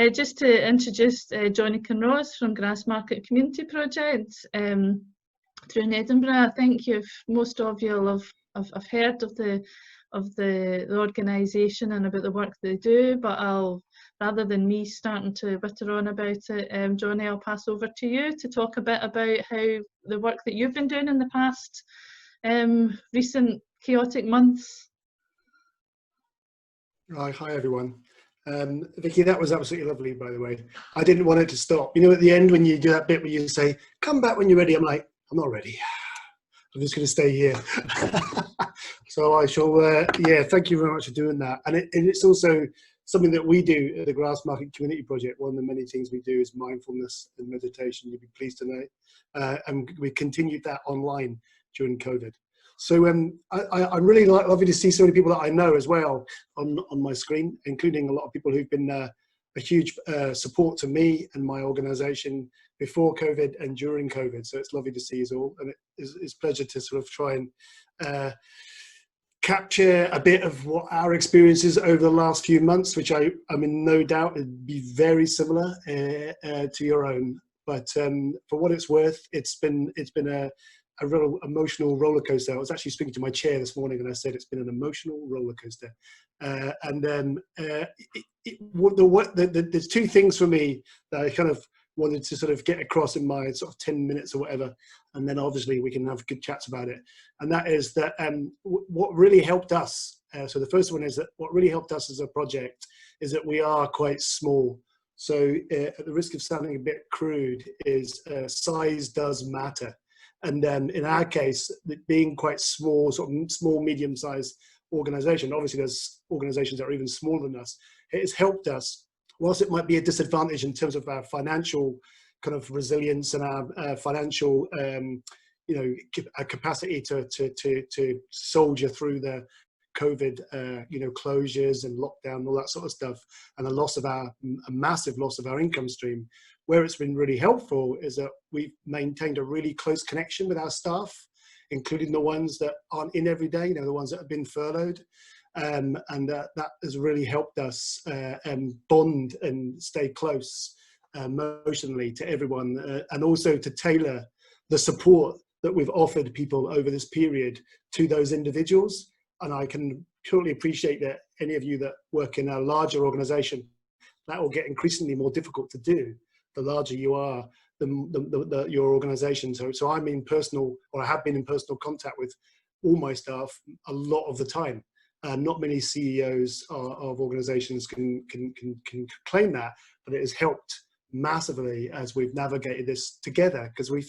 Just to introduce Johnny Conrose from Grassmarket Community Project through in Edinburgh. I think most of you will have heard of the organisation and about the work they do, but rather than me starting to witter on about it, Johnny, I'll pass over to you to talk a bit about how the work that you've been doing in the past recent chaotic months. Hi everyone. Vicky, that was absolutely lovely, by the way. I didn't want it to stop. You know, at the end when you do that bit where you say, come back when you're ready, I'm like, I'm not ready. I'm just going to stay here. So I shall, yeah, thank you very much for doing that. And it's also something that we do at the Grassmarket Community Project. One of the many things we do is mindfulness and meditation, you'd be pleased to know. And we continued that online during COVID. So I'm really lovely to see so many people that I know as well on my screen, including a lot of people who've been a huge support to me and my organisation before COVID and during COVID. So it's lovely to see you all, and it's a pleasure to sort of try and capture a bit of what our experiences over the last few months, which I'm in no doubt would be very similar to your own. But for what it's worth, it's been a real emotional roller coaster. I was actually speaking to my chair this morning and I said it's been an emotional roller coaster. There's two things for me that I kind of wanted to sort of get across in my sort of 10 minutes or whatever. And then obviously we can have good chats about it. And that is that what really helped us. So the first one is that what really helped us as a project is that we are quite small. So at the risk of sounding a bit crude is size does matter. And then in our case, being quite small, sort of small, medium-sized organization, obviously there's organizations that are even smaller than us, it has helped us, whilst it might be a disadvantage in terms of our financial kind of resilience and our financial, our capacity to soldier through the COVID, closures and lockdown and all that sort of stuff, and a massive loss of our income stream. Where it's been really helpful is that we've maintained a really close connection with our staff, including the ones that aren't in every day, the ones that have been furloughed. And that has really helped us bond and stay close emotionally to everyone, and also to tailor the support that we've offered people over this period to those individuals. And I can totally appreciate that any of you that work in a larger organization, that will get increasingly more difficult to do. The larger you are, your organization. So I'm in personal, or I have been in personal contact with all my staff a lot of the time. Not many CEOs of organizations can claim that, but it has helped massively as we've navigated this together, because I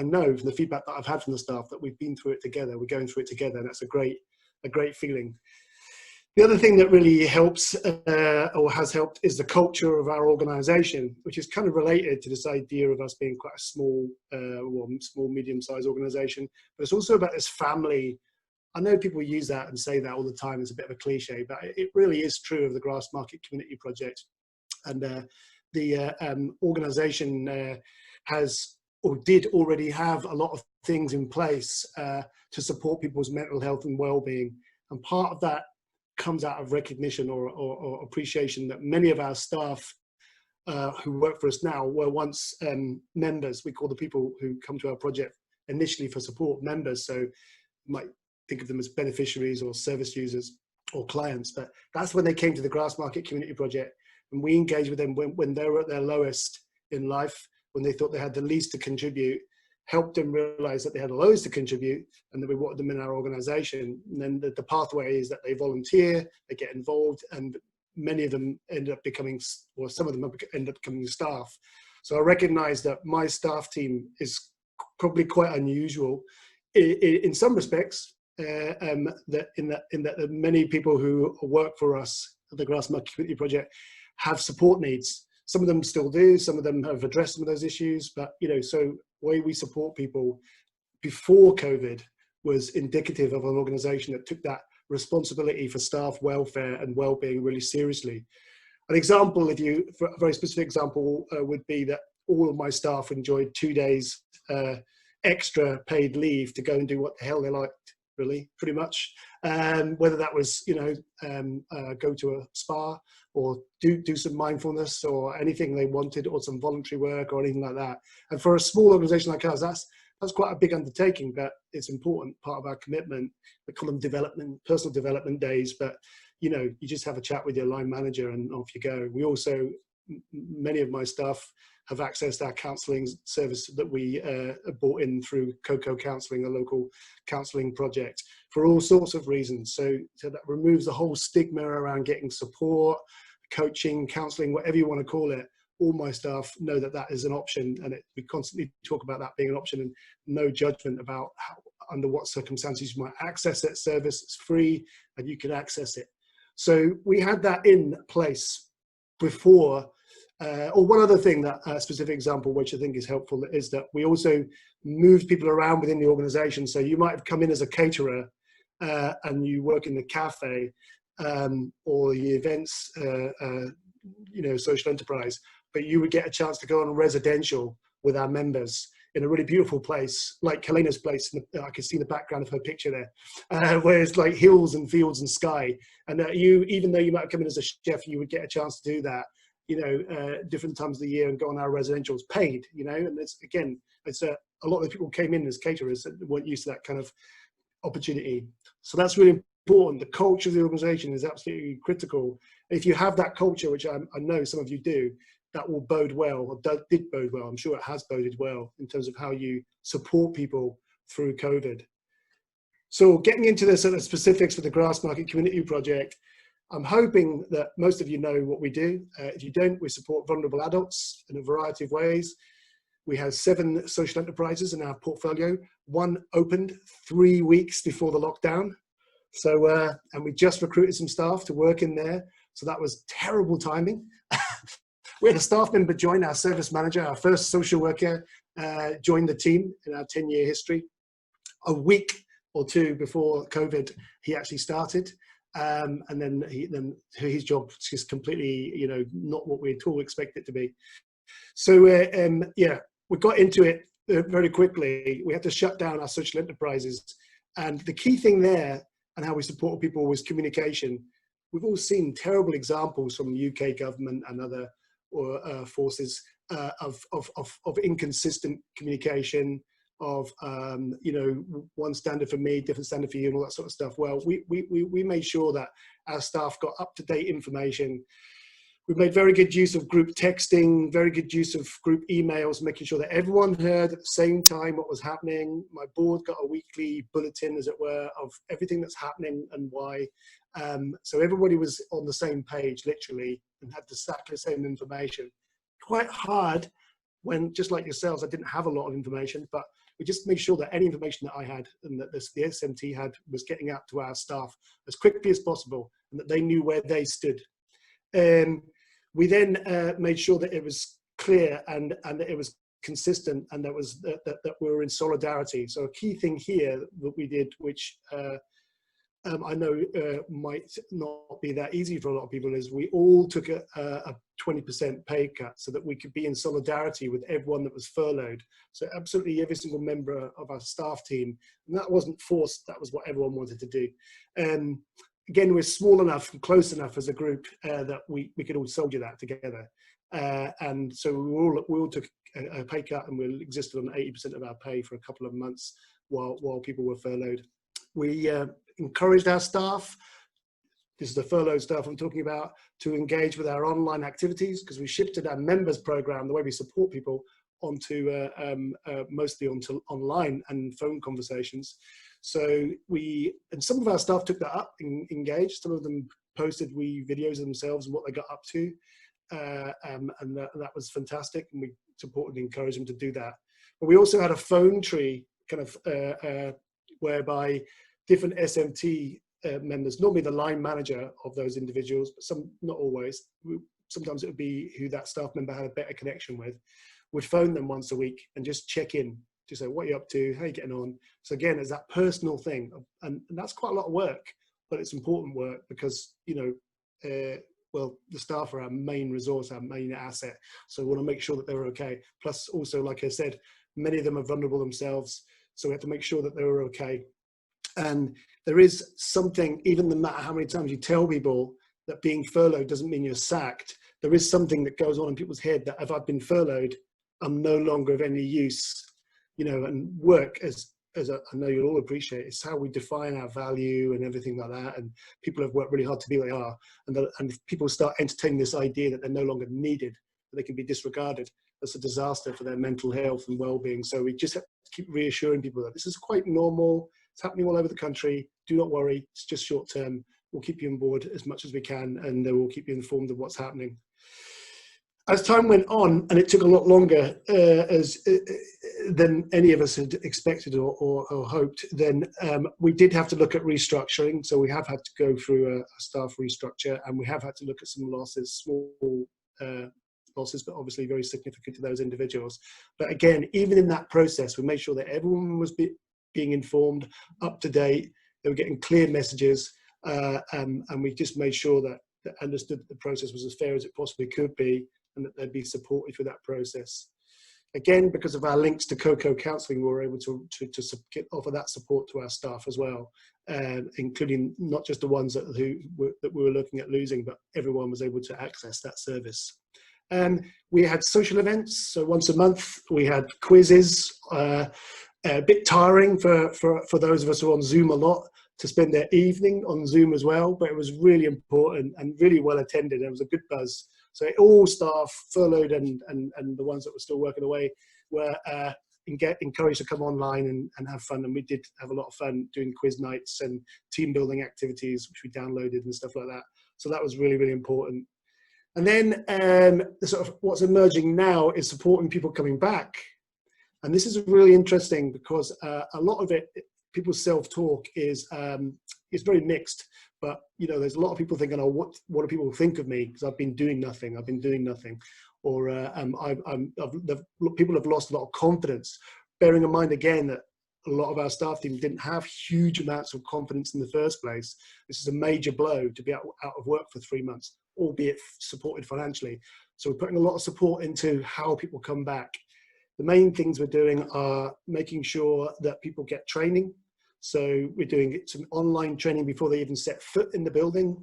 know from the feedback that I've had from the staff that we've been through it together, we're going through it together, and that's a great feeling. The other thing that really helps or has helped is the culture of our organization, which is kind of related to this idea of us being quite a small, medium-sized organization, but it's also about this family. I know people use that and say that all the time, it's a bit of a cliche, but it really is true of the Grassmarket Community Project. And the organization has or did already have a lot of things in place to support people's mental health and well-being. And part of that comes out of recognition or appreciation that many of our staff who work for us now were once members. We call the people who come to our project initially for support members. So you might think of them as beneficiaries or service users or clients, but that's when they came to the Grassmarket Community Project, and we engaged with them when they were at their lowest in life, when they thought they had the least to contribute, helped them realize that they had loads to contribute and that we wanted them in our organization. And then the pathway is that they volunteer, they get involved, and many of them end up becoming, or some of them end up becoming staff. So I recognize that my staff team is probably quite unusual in some respects, that many people who work for us at the Grassmarket Community Project have support needs. Some of them still do, some of them have addressed some of those issues, but so the way we support people before COVID was indicative of an organization that took that responsibility for staff welfare and well-being really seriously. An example, a very specific example would be that all of my staff enjoyed 2 days extra paid leave to go and do what the hell they liked really, pretty much. Whether that was, you know, go to a spa or do some mindfulness or anything they wanted, or some voluntary work or anything like that. And for a small organization like ours, that's quite a big undertaking, but it's important, part of our commitment. We call them personal development days, but you know, you just have a chat with your line manager and off you go. We also, many of my staff have accessed our counselling service that we brought in through Coco Counselling, a local counselling project, for all sorts of reasons. So that removes the whole stigma around getting support, coaching, counselling, whatever you want to call it. All my staff know that that is an option, and we constantly talk about that being an option, and no judgment about how, under what circumstances you might access that service. It's free and you can access it. So we had that in place before. Or one other thing, that a specific example which I think is helpful, is that we also moved people around within the organization. So you might have come in as a caterer and you work in the cafe or the events, you know, social enterprise, but you would get a chance to go on residential with our members in a really beautiful place, like Kalena's place. I can see the background of her picture there, where it's like hills and fields and sky. And you, even though you might come in as a chef, you would get a chance to do that, you know, different times of the year and go on our residentials paid, you know. And it's, again, it's a lot of people came in as caterers that weren't used to that kind of opportunity. So that's really important. The culture of the organization is absolutely critical. If you have that culture, which I know some of you do, that will bode well, or did bode well. I'm sure it has boded well in terms of how you support people through COVID. So getting into the sort of specifics for the Grassmarket Community Project, I'm hoping that most of you know what we do. If you don't, we support vulnerable adults in a variety of ways. We have 7 social enterprises in our portfolio. One opened 3 weeks before the lockdown. So, and we just recruited some staff to work in there. So that was terrible timing. We had a staff member join, our service manager, our first social worker, joined the team in our 10-year history. A week or 2 before COVID, he actually started. And then his job was just completely, you know, not what we at all expected it to be. So yeah, we got into it very quickly. We had to shut down our social enterprises. And the key thing there, and how we support people, was communication. We've all seen terrible examples from the UK government and other forces of inconsistent communication, of you know, one standard for me, different standard for you, and all that sort of stuff. Well, we made sure that our staff got up-to-date information. We made very good use of group texting, very good use of group emails, making sure that everyone heard at the same time what was happening. My board got a weekly bulletin, as it were, of everything that's happening and why. So everybody was on the same page, literally, and had exactly the same information. Quite hard when, just like yourselves, I didn't have a lot of information, but we just made sure that any information that I had and that the SMT had was getting out to our staff as quickly as possible, and that they knew where they stood. We then made sure that it was clear and that it was consistent, and that we were in solidarity. So a key thing here that we did, which I know might not be that easy for a lot of people, is we all took a 20% pay cut so that we could be in solidarity with everyone that was furloughed. So absolutely every single member of our staff team, and that wasn't forced, that was what everyone wanted to do. Again, we're small enough and close enough as a group that we could all soldier that together. And so we all took a pay cut, and we existed on 80% of our pay for a couple of months while people were furloughed. We encouraged our staff, this is the furloughed staff I'm talking about, to engage with our online activities, because we shifted our members program, the way we support people, onto mostly onto online and phone conversations. So and some of our staff took that up and engaged. Some of them posted videos of themselves and what they got up to, and that was fantastic, and we supported and encouraged them to do that. But we also had a phone tree, kind of whereby different SMT members, normally the line manager of those individuals, but some, not always, sometimes it would be who that staff member had a better connection with, would phone them once a week and just check in, just say, what are you up to, how are you getting on? So again, it's that personal thing, and that's quite a lot of work, but it's important work, because, you know, well, the staff are our main resource, our main asset, so we want to make sure that they're okay. Plus also, like I said, many of them are vulnerable themselves, so we have to make sure that they were okay. And there is something, even no matter how many times you tell people that being furloughed doesn't mean you're sacked, there is something that goes on in people's head that if I've been furloughed, I'm no longer of any use, you know. And work, as I know you'll all appreciate, it's how we define our value and everything like that. And people have worked really hard to be where they are. And if people start entertaining this idea that they're no longer needed, that they can be disregarded, that's a disaster for their mental health and well-being. So we just have to keep reassuring people that this is quite normal. It's happening all over the country. Do not worry. It's just short term. We'll keep you on board as much as we can, and we'll keep you informed of what's happening. As time went on, and it took a lot longer than any of us had expected or hoped, then we did have to look at restructuring. So we have had to go through a staff restructure, and we have had to look at some losses, small losses, but obviously very significant to those individuals. But again, even in that process, we made sure that everyone was being informed, up to date. They were getting clear messages, and we just made sure that they understood that the process was as fair as it possibly could be, and that they'd be supported through that process. Again, because of our links to COCO counselling, we were able to offer that support to our staff as well, including not just the ones that we were looking at losing, but everyone was able to access that service. We had social events, so once a month we had quizzes, a bit tiring for those of us who are on Zoom a lot, to spend their evening on Zoom as well, but it was really important and really well attended. It was a good buzz. So all staff, furloughed and the ones that were still working away, were encouraged to come online and have fun. And we did have a lot of fun doing quiz nights and team building activities, which we downloaded and stuff like that. So that was really, really important. And then sort of what's emerging now is supporting people coming back. And this is really interesting because a lot of it, people's self-talk is very mixed. But you know, there's a lot of people thinking, "Oh, what do people think of me? Because I've been doing nothing. I've been doing nothing," or people have lost a lot of confidence. Bearing in mind again that a lot of our staff team didn't have huge amounts of confidence in the first place. This is a major blow to be out of work for 3 months, albeit supported financially. So we're putting a lot of support into how people come back. The main things we're doing are making sure that people get training. So we're doing some online training before they even set foot in the building.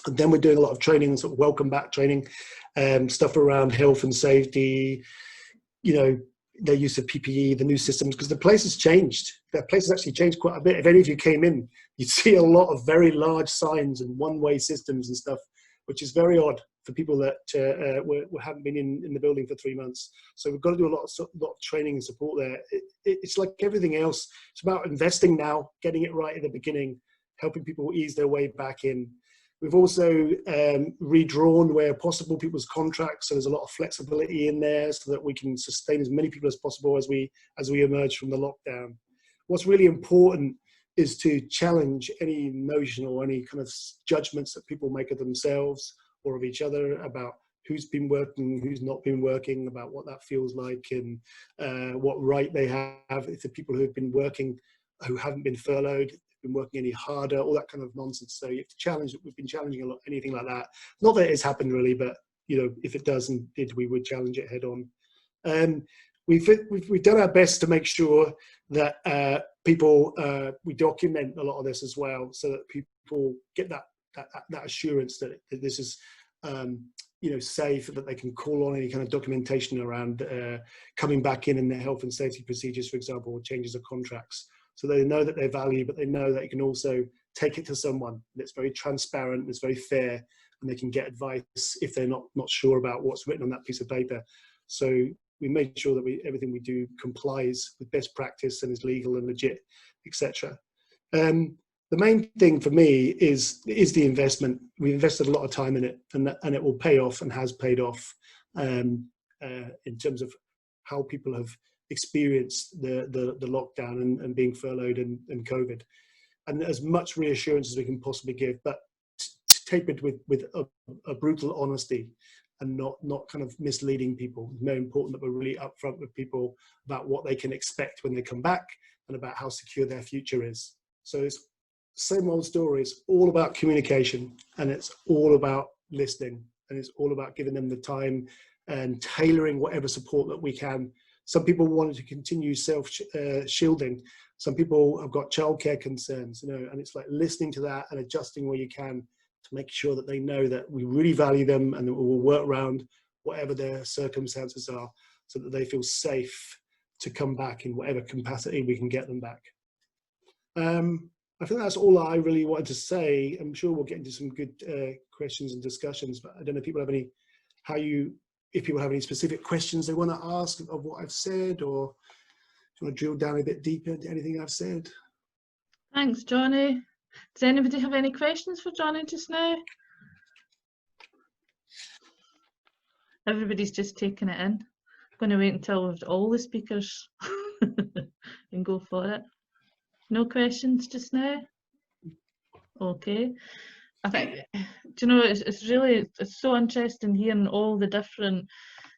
And then we're doing a lot of training, sort of welcome back training, stuff around health and safety, you know, their use of PPE, the new systems, because the place has changed. The place has actually changed quite a bit. If any of you came in, you'd see a lot of very large signs and one-way systems and stuff, which is very odd for people that haven't been in the building for 3 months. So we've got to do a lot of training and support there. It's like everything else. It's about investing now, getting it right at the beginning, helping people ease their way back in. We've also redrawn where possible people's contracts, so there's a lot of flexibility in there so that we can sustain as many people as possible as we emerge from the lockdown. What's really important is to challenge any notion or any kind of judgments that people make of themselves or of each other about who's been working, who's not been working, about what that feels like, and what right they have. If the people who have been working, who haven't been furloughed, been working any harder, all that kind of nonsense. So you have to challenge it. We've been challenging a lot, anything like that. Not that it's happened really, but you know, if it does and did, we would challenge it head on. We've done our best to make sure that people, we document a lot of this as well, so that people get that assurance that this is you know, safe, that they can call on any kind of documentation around coming back in their health and safety procedures, for example, or changes of contracts. So they know that they're valued, but they know that you can also take it to someone that's very transparent, that's very fair, and they can get advice if they're not sure about what's written on that piece of paper. So we made sure that everything we do complies with best practice and is legal and legit, etc. The main thing for me is the investment. We invested a lot of time in it, and it will pay off and has paid off in terms of how people have experienced the lockdown and being furloughed and COVID, and as much reassurance as we can possibly give, but tapered with a brutal honesty and not kind of misleading people. It's very important that we're really upfront with people about what they can expect when they come back and about how secure their future is. So it's same old story. It's all about communication, and it's all about listening, and it's all about giving them the time and tailoring whatever support that we can, Some people wanted to continue self-shielding. Some people have got childcare concerns, you know, and it's like listening to that and adjusting where you can to make sure that they know that we really value them and that we will work around whatever their circumstances are so that they feel safe to come back in whatever capacity we can get them back. I think that's all I really wanted to say. I'm sure we'll get into some good questions and discussions, but I don't know if people have any, if people have any specific questions they want to ask of what I've said, or do you want to drill down a bit deeper into anything I've said? Thanks, Johnny. Does anybody have any questions for Johnny just now? Everybody's just taking it in. I'm going to wait until we've all the speakers and go for it. No questions just now? Okay. I think, do you know, it's so interesting hearing all the different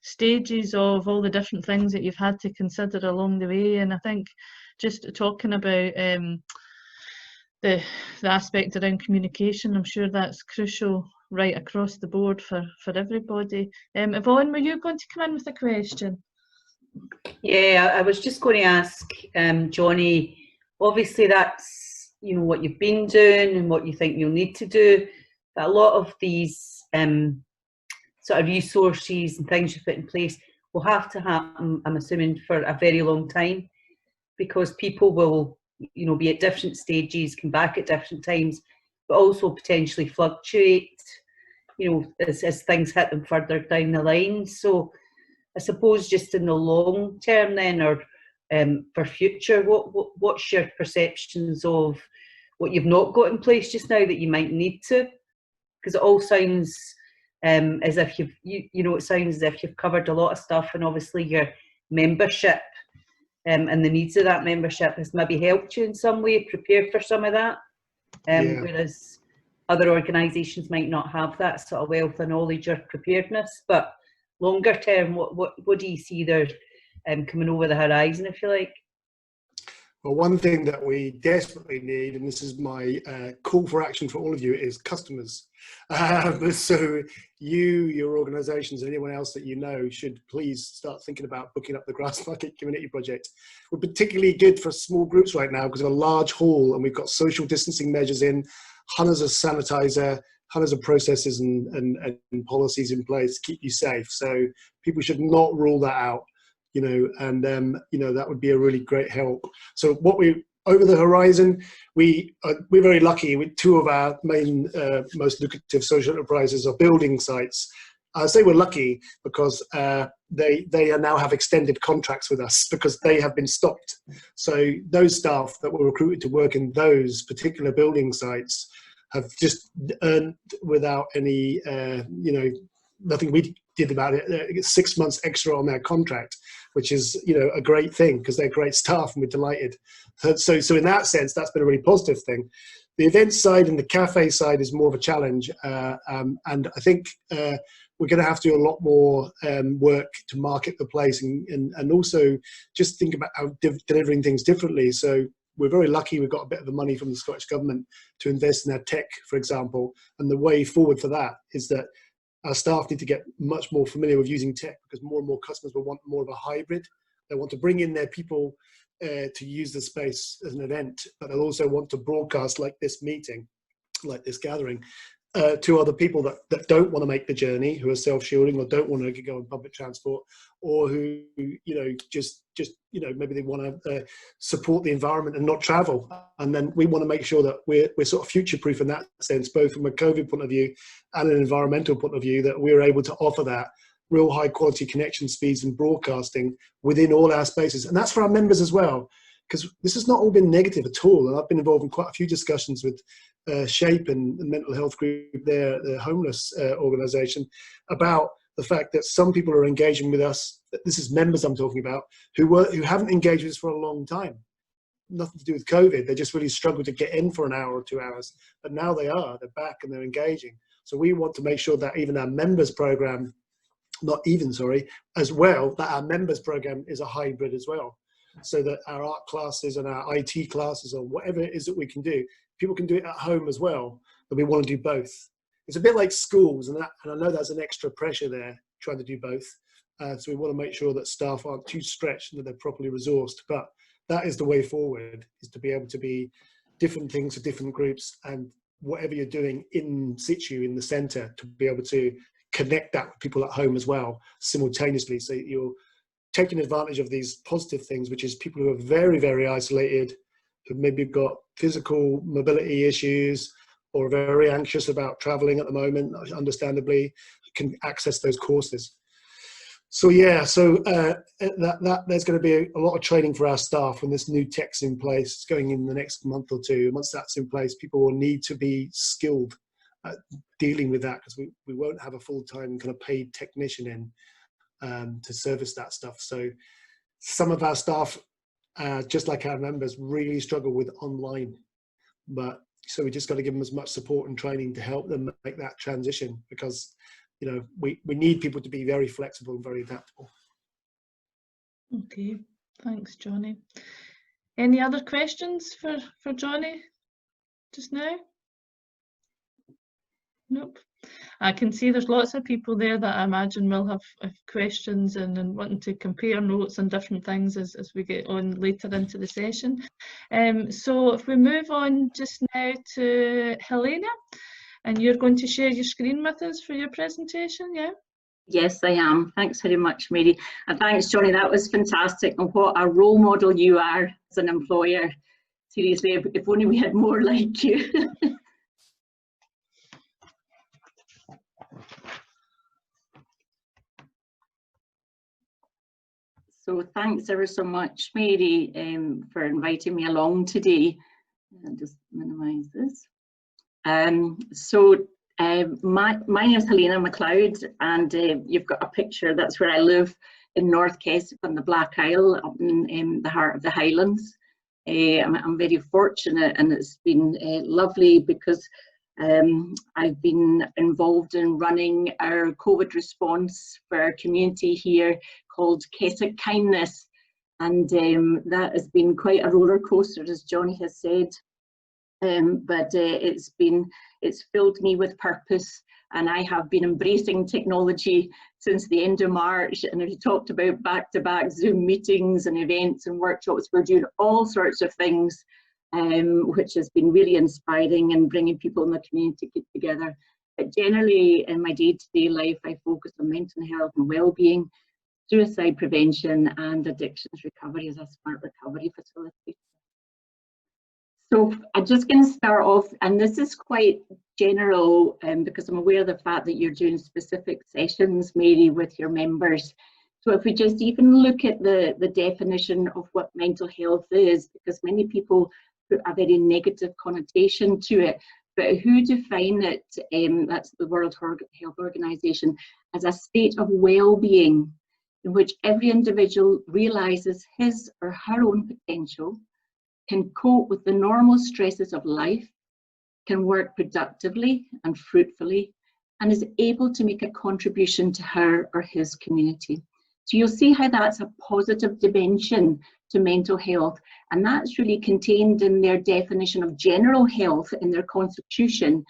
stages of all the different things that you've had to consider along the way. And I think just talking about the aspect around communication, I'm sure that's crucial right across the board for everybody. Yvonne, were you going to come in with a question? Yeah, I was just going to ask Johnny, obviously that's, you know, what you've been doing and what you think you'll need to do, but a lot of these sort of resources and things you put in place will have to happen, I'm assuming, for a very long time, because people will, you know, be at different stages, come back at different times, but also potentially fluctuate, you know, as things hit them further down the line. So I suppose just in the long term then, or for future, what's your perceptions of what you've not got in place just now that you might need to? Because it all sounds as if it sounds as if you've covered a lot of stuff, and obviously your membership and the needs of that membership has maybe helped you in some way prepare for some of that, whereas other organisations might not have that sort of wealth of knowledge or preparedness. But longer term, what do you see there coming over the horizon, if you like? Well, one thing that we desperately need, and this is my call for action for all of you, is customers. So your organisations, and anyone else that you know, should please start thinking about booking up the Grassmarket Community Project. We're particularly good for small groups right now because of a large hall, and we've got social distancing measures in, hundreds of sanitizer, hundreds of processes and policies in place to keep you safe. So people should not rule that out. You know, and you know, that would be a really great help. So what over the horizon, we're very lucky with two of our main most lucrative social enterprises are building sites. I say we're lucky because they now have extended contracts with us because they have been stopped. So those staff that were recruited to work in those particular building sites have just earned without any, you know, nothing we did about it, 6 months extra on their contract, which is, you know, a great thing because they're great staff and we're delighted. So in that sense, that's been a really positive thing. The event side and the cafe side is more of a challenge. And I think we're going to have to do a lot more work to market the place and also just think about how delivering things differently. So we're very lucky we've got a bit of the money from the Scottish Government to invest in our tech, for example. And the way forward for that is that our staff need to get much more familiar with using tech because more and more customers will want more of a hybrid. They want to bring in their people to use the space as an event, but they'll also want to broadcast like this meeting, like this gathering, to other people that don't want to make the journey, who are self-shielding or don't want to go on public transport, or who, you know, just you know, maybe they want to support the environment and not travel. And then we want to make sure that we're sort of future-proof in that sense, both from a COVID point of view and an environmental point of view, that we're able to offer that real high-quality connection speeds and broadcasting within all our spaces. And that's for our members as well, because this has not all been negative at all. And I've been involved in quite a few discussions with SHAPE and the mental health group there, the homeless organisation, about the fact that some people are engaging with us. This is members I'm talking about, who haven't engaged with us for a long time. Nothing to do with COVID. They just really struggled to get in for an hour or 2 hours. But now they are. They're back and they're engaging. So we want to make sure that even our members program, as well, that our members program is a hybrid as well. So that our art classes and our IT classes or whatever it is that we can do, people can do it at home as well. But we want to do both. It's a bit like schools, and I know there's an extra pressure there, trying to do both. So we want to make sure that staff aren't too stretched and that they're properly resourced. But that is the way forward, is to be able to be different things for different groups, and whatever you're doing in situ in the centre, to be able to connect that with people at home as well simultaneously. So you're taking advantage of these positive things, which is people who are very, very isolated, who maybe got physical mobility issues or are very anxious about travelling at the moment, understandably, can access those courses. So yeah, so there's going to be a lot of training for our staff when this new tech's in place, going in the next month or two. Once that's in place, people will need to be skilled at dealing with that, because we won't have a full-time kind of paid technician in to service that stuff. So some of our staff, just like our members, really struggle with online, but so we just got to give them as much support and training to help them make that transition, because you know, we need people to be very flexible and very adaptable. Okay, thanks, Johnny. Any other questions for Johnny just now? Nope. I can see there's lots of people there that I imagine will have questions and wanting to compare notes and different things as we get on later into the session. So if we move on just now to Helena, and you're going to share your screen with us for your presentation, yeah? Yes, I am. Thanks very much, Mary. And thanks, Johnny. That was fantastic. And what a role model you are as an employer. Seriously, if only we had more like you. So thanks ever so much, Mary, for inviting me along today. I'll just minimize this. My name is Helena McLeod, and you've got a picture. That's where I live, in North Keswick on the Black Isle, up in the heart of the Highlands. I'm very fortunate, and it's been lovely, because I've been involved in running our COVID response for our community here, called Keswick Kindness, and that has been quite a roller coaster, as Johnny has said. But it's filled me with purpose, and I have been embracing technology since the end of March. And we talked about back-to-back Zoom meetings and events and workshops. We're doing all sorts of things, which has been really inspiring and bringing people in the community together. But generally, in my day-to-day life, I focus on mental health and well-being, suicide prevention, and addictions recovery as a smart recovery facilitator. So I'm just going to start off, and this is quite general, because I'm aware of the fact that you're doing specific sessions, Mary, with your members. So if we just even look at the definition of what mental health is, because many people put a very negative connotation to it, but who define it, that's the World Health Organization, as a state of well-being in which every individual realizes his or her own potential, can cope with the normal stresses of life, can work productively and fruitfully, and is able to make a contribution to her or his community. So you'll see how that's a positive dimension to mental health, and that's really contained in their definition of general health in their constitution,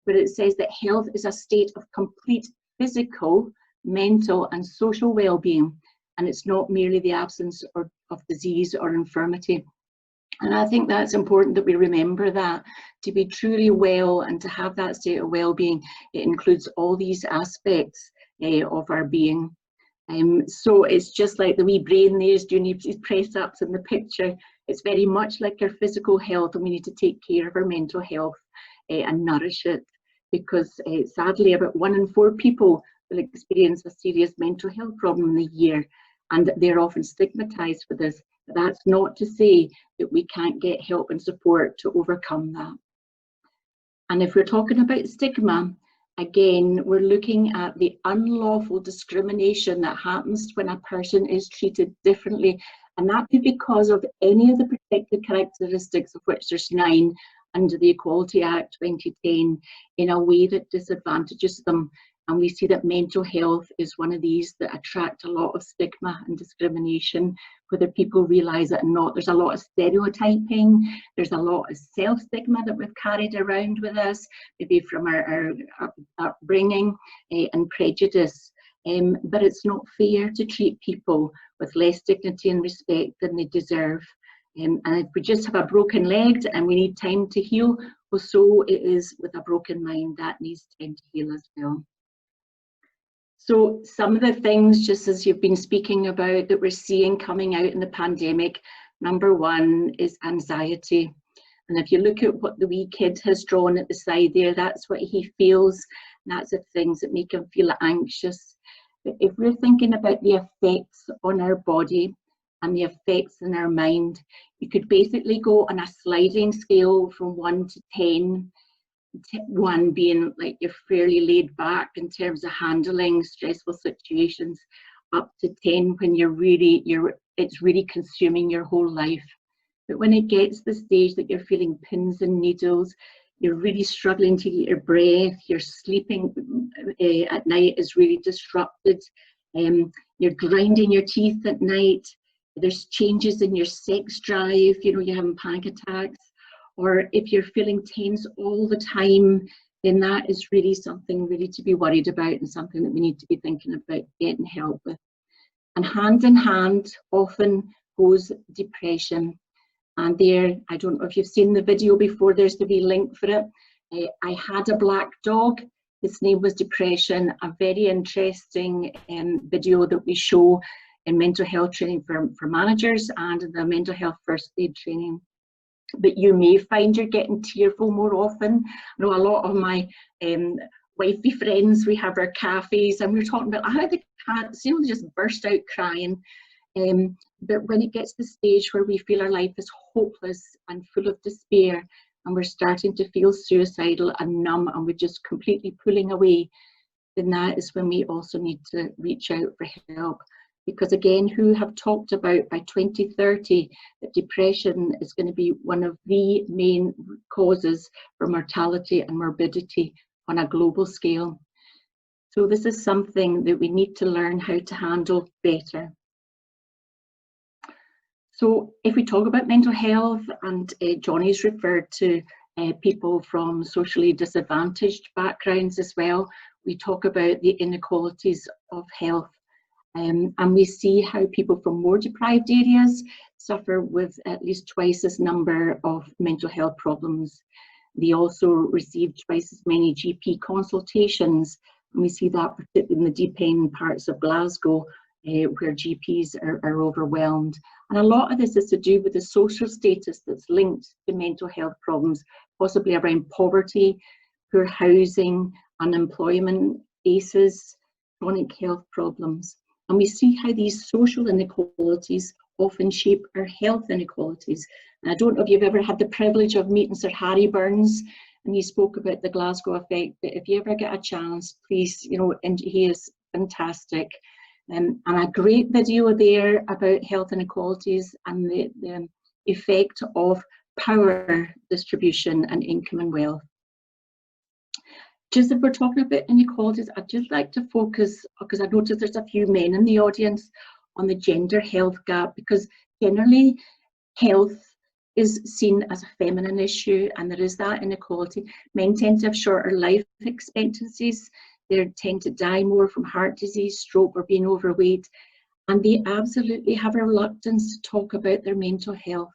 where it says that health is a state of complete physical, mental, and social well-being, and it's not merely the absence of disease or infirmity. And I think that's important that we remember that. To be truly well and to have that state of well-being, it includes all these aspects of our being. So it's just like the wee brain there is doing these press-ups in the picture. It's very much like our physical health, and we need to take care of our mental health and nourish it, because sadly about 1 in 4 people will experience a serious mental health problem in a year, and they're often stigmatized for this. That's not to say that we can't get help and support to overcome that. And if we're talking about stigma, again, we're looking at the unlawful discrimination that happens when a person is treated differently. And that could be because of any of the protected characteristics, of which there's 9 under the Equality Act 2010, in a way that disadvantages them. And we see that mental health is one of these that attract a lot of stigma and discrimination, whether people realise it or not. There's a lot of stereotyping, there's a lot of self-stigma that we've carried around with us, maybe from our upbringing, and prejudice. but it's not fair to treat people with less dignity and respect than they deserve. And if we just have a broken leg and we need time to heal, well, so it is with a broken mind, that needs time to heal as well. So some of the things, just as you've been speaking about, that we're seeing coming out in the pandemic, number one is anxiety. And if you look at what the wee kid has drawn at the side there, that's what he feels, and that's the things that make him feel anxious. But if we're thinking about the effects on our body and the effects in our mind, you could basically go on a sliding scale from 1 to 10, 1 being like you're fairly laid back in terms of handling stressful situations, up to 10 when it's really consuming your whole life. But when it gets to the stage that you're feeling pins and needles, you're really struggling to get your breath, your sleeping at night is really disrupted, you're grinding your teeth at night, there's changes in your sex drive, you're having panic attacks, or if you're feeling tense all the time, then that is really something really to be worried about and something that we need to be thinking about getting help with. And hand in hand often goes depression. And there, I don't know if you've seen the video before, there's the wee link for it. I had a black dog. His name was Depression, a very interesting video that we show in mental health training for managers and in the mental health first aid training. But you may find you're getting tearful more often. I know a lot of my wifey friends, we have our cafes and we're talking about how the cats, just burst out crying. But when it gets to the stage where we feel our life is hopeless and full of despair, and we're starting to feel suicidal and numb and we're just completely pulling away, then that is when we also need to reach out for help. Because again, who have talked about by 2030 that depression is going to be one of the main causes for mortality and morbidity on a global scale. So this is something that we need to learn how to handle better. So if we talk about mental health, and Johnny's referred to people from socially disadvantaged backgrounds as well, we talk about the inequalities of health. And we see how people from more deprived areas suffer with at least twice as number of mental health problems. They also receive twice as many GP consultations, and we see that particularly in the deep end parts of Glasgow, where GPs are overwhelmed. And a lot of this is to do with the social status that's linked to mental health problems, possibly around poverty, poor housing, unemployment, ACEs, chronic health problems. And we see how these social inequalities often shape our health inequalities. And I don't know if you've ever had the privilege of meeting Sir Harry Burns, and he spoke about the Glasgow effect, but if you ever get a chance, please, and he is fantastic. And a great video there about health inequalities and the effect of power distribution and income and wealth. Just if we're talking about inequalities, I'd just like to focus, because I noticed there's a few men in the audience, on the gender health gap, because generally health is seen as a feminine issue and there is that inequality. Men tend to have shorter life expectancies. They tend to die more from heart disease, stroke, or being overweight, and they absolutely have a reluctance to talk about their mental health.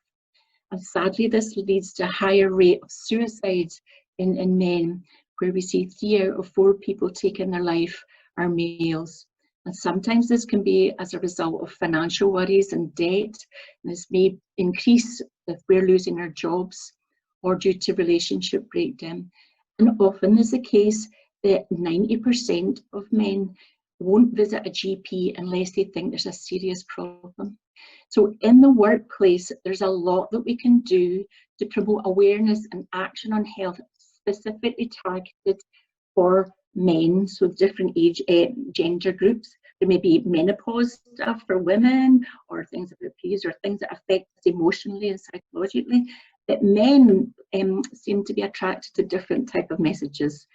And sadly, this leads to a higher rate of suicide in men, where we see 3 out of 4 people taking their life are males. And sometimes this can be as a result of financial worries and debt. And this may increase if we're losing our jobs or due to relationship breakdown. And often is the case that 90% of men won't visit a GP unless they think there's a serious problem. So in the workplace, there's a lot that we can do to promote awareness and action on health, specifically targeted for men, so different age, gender groups. There may be menopause stuff for women, or things about periods, or things that affect us emotionally and psychologically. But men seem to be attracted to different type of messages.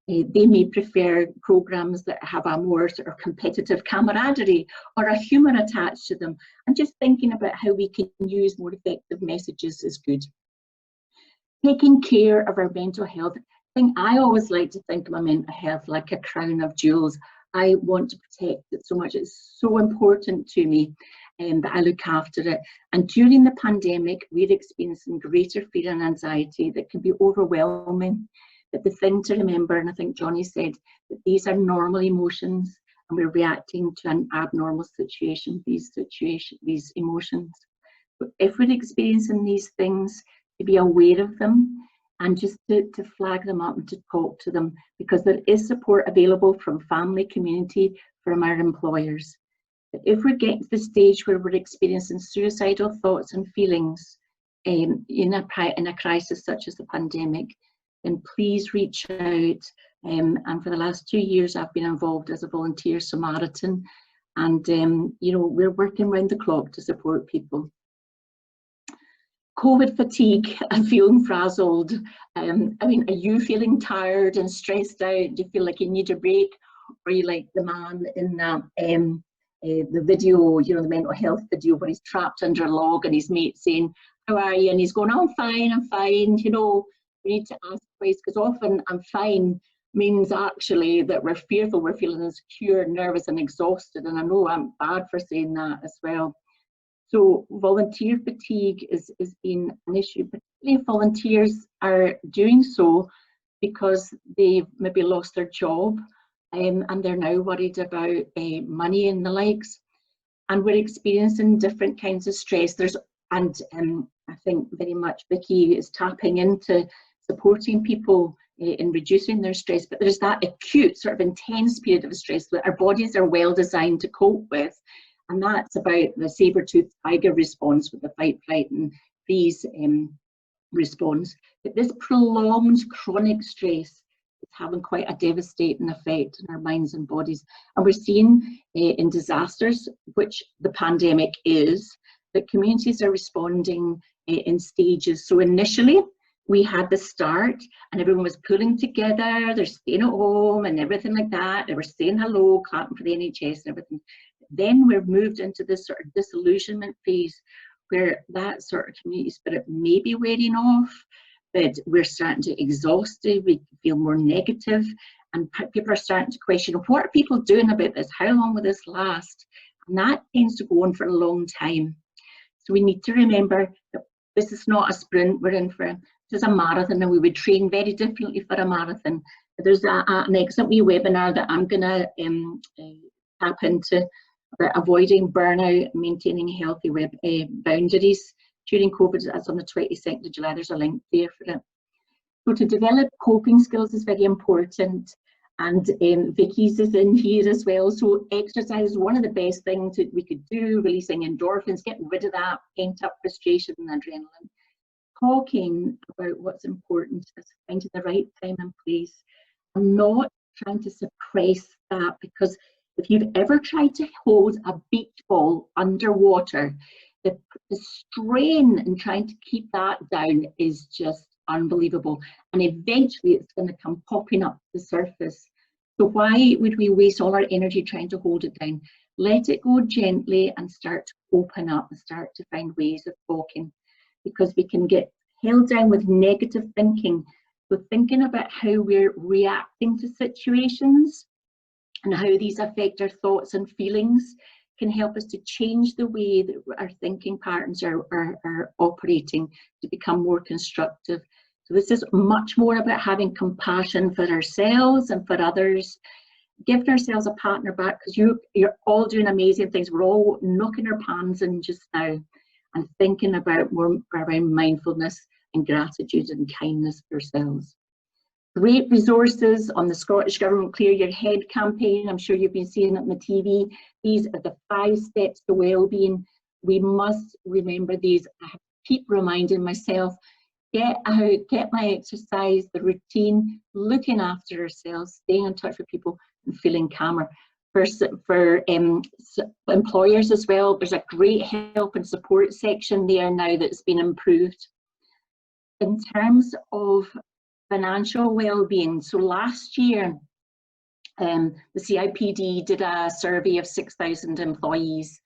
They may prefer programs that have a more sort of competitive camaraderie or a humour attached to them. And just thinking about how we can use more effective messages is good. Taking care of our mental health. I always like to think of my mental health like a crown of jewels. I want to protect it so much. It's so important to me that I look after it. And during the pandemic, we're experiencing greater fear and anxiety that can be overwhelming. But the thing to remember, and I think Johnny said, that these are normal emotions and we're reacting to an abnormal situation, these emotions. But if we're experiencing these things, to be aware of them and just to flag them up and to talk to them, because there is support available from family, community, from our employers. But if we're getting to the stage where we're experiencing suicidal thoughts and feelings in a crisis such as the pandemic, then please reach out. And for the last 2 years, I've been involved as a volunteer Samaritan, and you know, we're working round the clock to support people. COVID fatigue and feeling frazzled. I mean, are you feeling tired and stressed out? Do you feel like you need a break? Or are you like the man in the video, you know, the mental health video where he's trapped under a log and his mate's saying, how are you? And he's going, oh, I'm fine. You know, we need to ask twice, because often I'm fine means actually that we're fearful, we're feeling insecure, nervous and exhausted. And I know I'm bad for saying that as well. So volunteer fatigue is being an issue, particularly if volunteers are doing so because they've maybe lost their job and they're now worried about money and the likes. And we're experiencing different kinds of stress. I think very much Vicky is tapping into supporting people in reducing their stress, but there's that acute sort of intense period of stress that our bodies are well designed to cope with. And that's about the saber-toothed tiger response with the fight, flight and freeze response. But this prolonged chronic stress is having quite a devastating effect on our minds and bodies. And we're seeing in disasters, which the pandemic is, that communities are responding in stages. So initially, we had the start and everyone was pulling together, they're staying at home and everything like that. They were saying hello, clapping for the NHS and everything. Then we've moved into this sort of disillusionment phase where that sort of community spirit may be wearing off, but we're starting to exhausted, we feel more negative, and people are starting to question, what are people doing about this? How long will this last? And that tends to go on for a long time. So we need to remember that this is not a sprint, we're in for this is a marathon, and we would train very differently for a marathon. There's an excellent wee webinar that I'm going to tap into about avoiding burnout, maintaining healthy boundaries during COVID. That's on the 22nd of July. There's a link there for it. So to develop coping skills is very important, and Vicky's is in here as well. So exercise is one of the best things that we could do, releasing endorphins, getting rid of that pent up frustration and adrenaline. Talking about what's important is finding the right time and place, and not trying to suppress that, because if you've ever tried to hold a beach ball underwater, the strain in trying to keep that down is just unbelievable, and eventually it's going to come popping up to the surface. So why would we waste all our energy trying to hold it down? Let it go gently and start to open up and start to find ways of talking, because we can get held down with negative thinking. So thinking about how we're reacting to situations and how these affect our thoughts and feelings can help us to change the way that our thinking patterns are operating to become more constructive. So this is much more about having compassion for ourselves and for others, giving ourselves a pat on our back, because you're all doing amazing things. We're all knocking our pans in just now, and thinking about more around mindfulness and gratitude and kindness for ourselves. Great resources on the Scottish Government Clear Your Head campaign. I'm sure you've been seeing it on the TV. These are the 5 steps to well-being. We must remember these. I keep reminding myself, get out, get my exercise, the routine, looking after ourselves, staying in touch with people and feeling calmer. For employers as well, there's a great help and support section there now that's been improved. In terms of financial well-being, so last year the CIPD did a survey of 6,000 employees,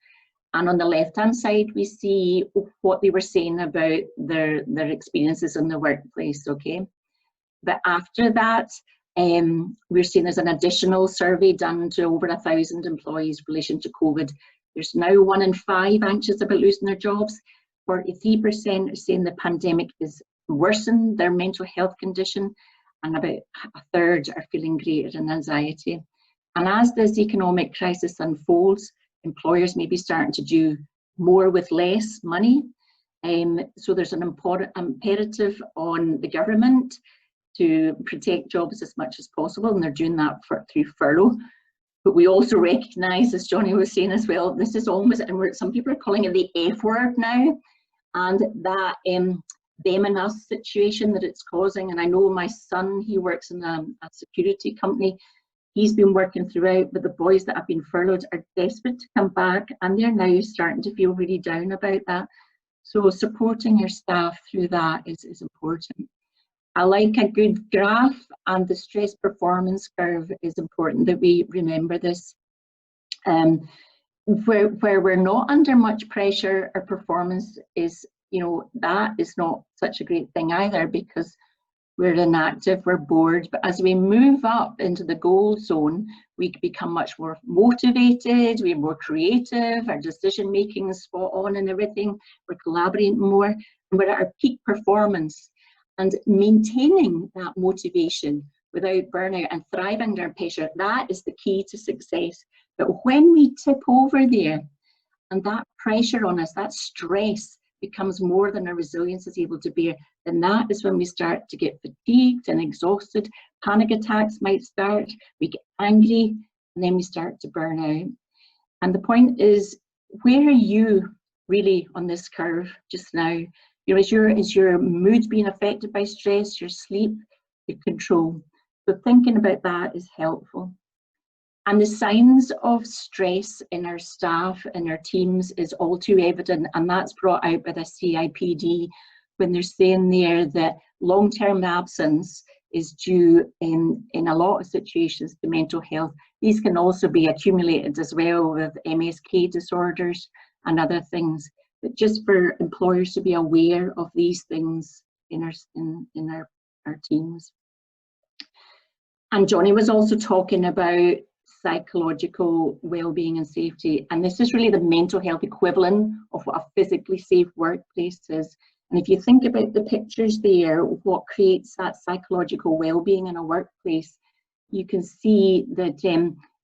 and on the left-hand side we see what they were saying about their experiences in the workplace, okay? But after that, We're seeing there's an additional survey done to over 1,000 employees in relation to COVID. There's now 1 in 5 anxious about losing their jobs. 43% are saying the pandemic has worsened their mental health condition, and about a third are feeling greater in anxiety. And as this economic crisis unfolds, employers may be starting to do more with less money. So there's an important imperative on the government to protect jobs as much as possible, and they're doing that through furlough. But we also recognise, as Johnny was saying as well, this is almost, and some people are calling it the F word now, and that them and us situation that it's causing. And I know my son, he works in a security company. He's been working throughout, but the boys that have been furloughed are desperate to come back, and they're now starting to feel really down about that. So supporting your staff through that is important. I like a good graph, and the stress performance curve is important that we remember this. Where we're not under much pressure, our performance is, that is not such a great thing either, because we're inactive, we're bored. But as we move up into the goal zone, we become much more motivated, we're more creative, our decision making is spot on and everything, we're collaborating more, and we're at our peak performance. And maintaining that motivation without burnout and thriving under pressure, that is the key to success. But when we tip over there and that pressure on us, that stress becomes more than our resilience is able to bear, then that is when we start to get fatigued and exhausted. Panic attacks might start, we get angry, and then we start to burn out. And the point is, where are you really on this curve just now? Is your mood being affected by stress, your sleep, your control? So thinking about that is helpful. And the signs of stress in our staff and our teams is all too evident, and that's brought out by the CIPD when they're saying there that long-term absence is due in a lot of situations to mental health. These can also be accumulated as well with MSK disorders and other things. But just for employers to be aware of these things in our teams. And Johnny was also talking about psychological well-being and safety, and this is really the mental health equivalent of what a physically safe workplace is. And if you think about the pictures there, what creates that psychological well-being in a workplace, you can see that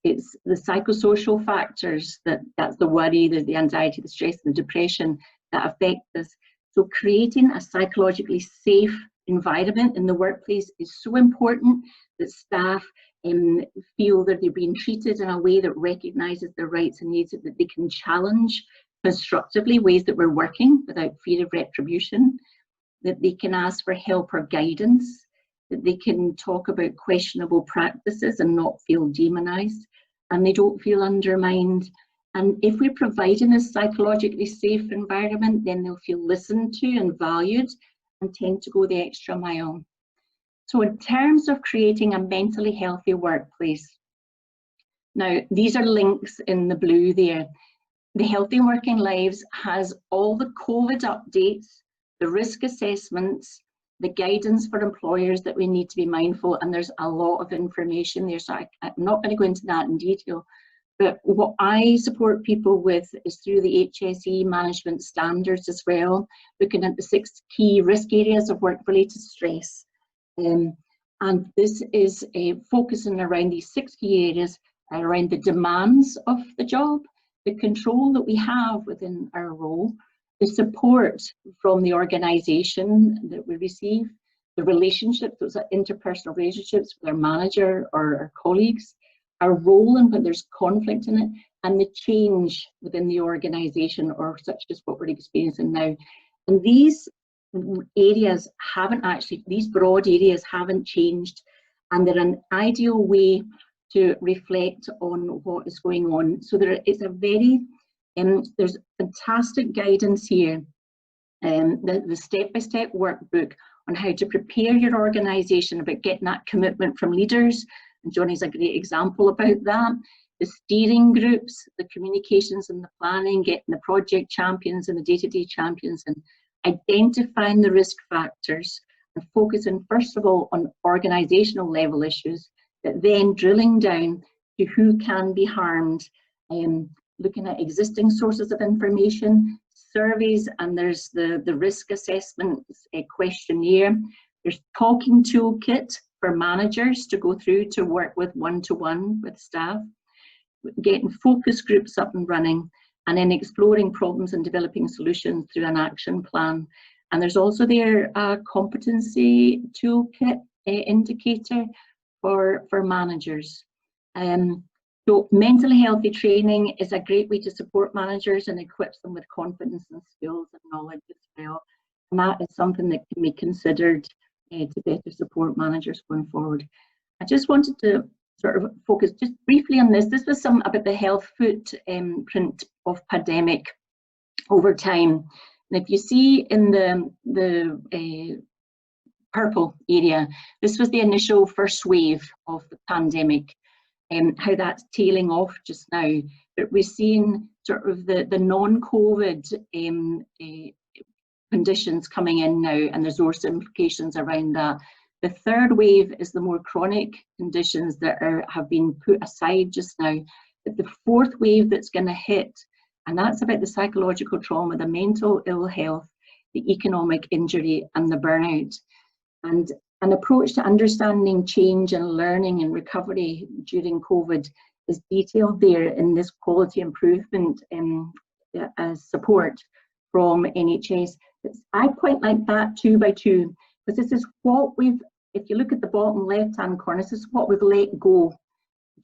it's the psychosocial factors, that's the worry, the anxiety, the stress, and the depression that affect us. So creating a psychologically safe environment in the workplace is so important, that staff feel that they're being treated in a way that recognises their rights and needs, that they can challenge constructively ways that we're working without fear of retribution, that they can ask for help or guidance, that they can talk about questionable practices and not feel demonised, and they don't feel undermined. And if we're providing a psychologically safe environment, then they'll feel listened to and valued and tend to go the extra mile. So in terms of creating a mentally healthy workplace, now these are links in the blue there. The Healthy Working Lives has all the COVID updates, the risk assessments, the guidance for employers that we need to be mindful, and there's a lot of information there, so I'm not going to go into that in detail. But what I support people with is through the HSE management standards as well, looking at the 6 key risk areas of work-related stress. And this is focusing around these 6 key areas, around the demands of the job, the control that we have within our role, the support from the organisation that we receive, the relationships, those interpersonal relationships with our manager or our colleagues, our role and when there's conflict in it, and the change within the organisation, or such as what we're experiencing now. And these areas haven't actually, these broad areas haven't changed, and they're an ideal way to reflect on what is going on. So there is a very, there's fantastic guidance here, the step-by-step workbook on how to prepare your organisation about getting that commitment from leaders, and Johnny's a great example about that. The steering groups, the communications and the planning, getting the project champions and the day-to-day champions, and identifying the risk factors and focusing first of all on organisational level issues, but then drilling down to who can be harmed, looking at existing sources of information, surveys, and there's the risk assessment questionnaire. There's talking toolkit for managers to go through to work with one-to-one with staff, getting focus groups up and running, and then exploring problems and developing solutions through an action plan. And there's also their competency toolkit indicator for managers. So mentally healthy training is a great way to support managers and equips them with confidence and skills and knowledge as well. And that is something that can be considered to better support managers going forward. I just wanted to sort of focus just briefly on this. This was some about the health footprint of pandemic over time. And if you see in the purple area, this was the initial first wave of the pandemic, and how that's tailing off just now. But we're seeing sort of the non-COVID conditions coming in now, and there's also implications around that. The third wave is the more chronic conditions that have been put aside just now. But the fourth wave that's going to hit, and that's about the psychological trauma, the mental ill health, the economic injury, and the burnout. And an approach to understanding change and learning and recovery during COVID is detailed there in this quality improvement support from NHS. I quite like that 2 by 2, because this is what we've, if you look at the bottom left-hand corner, this is what we've let go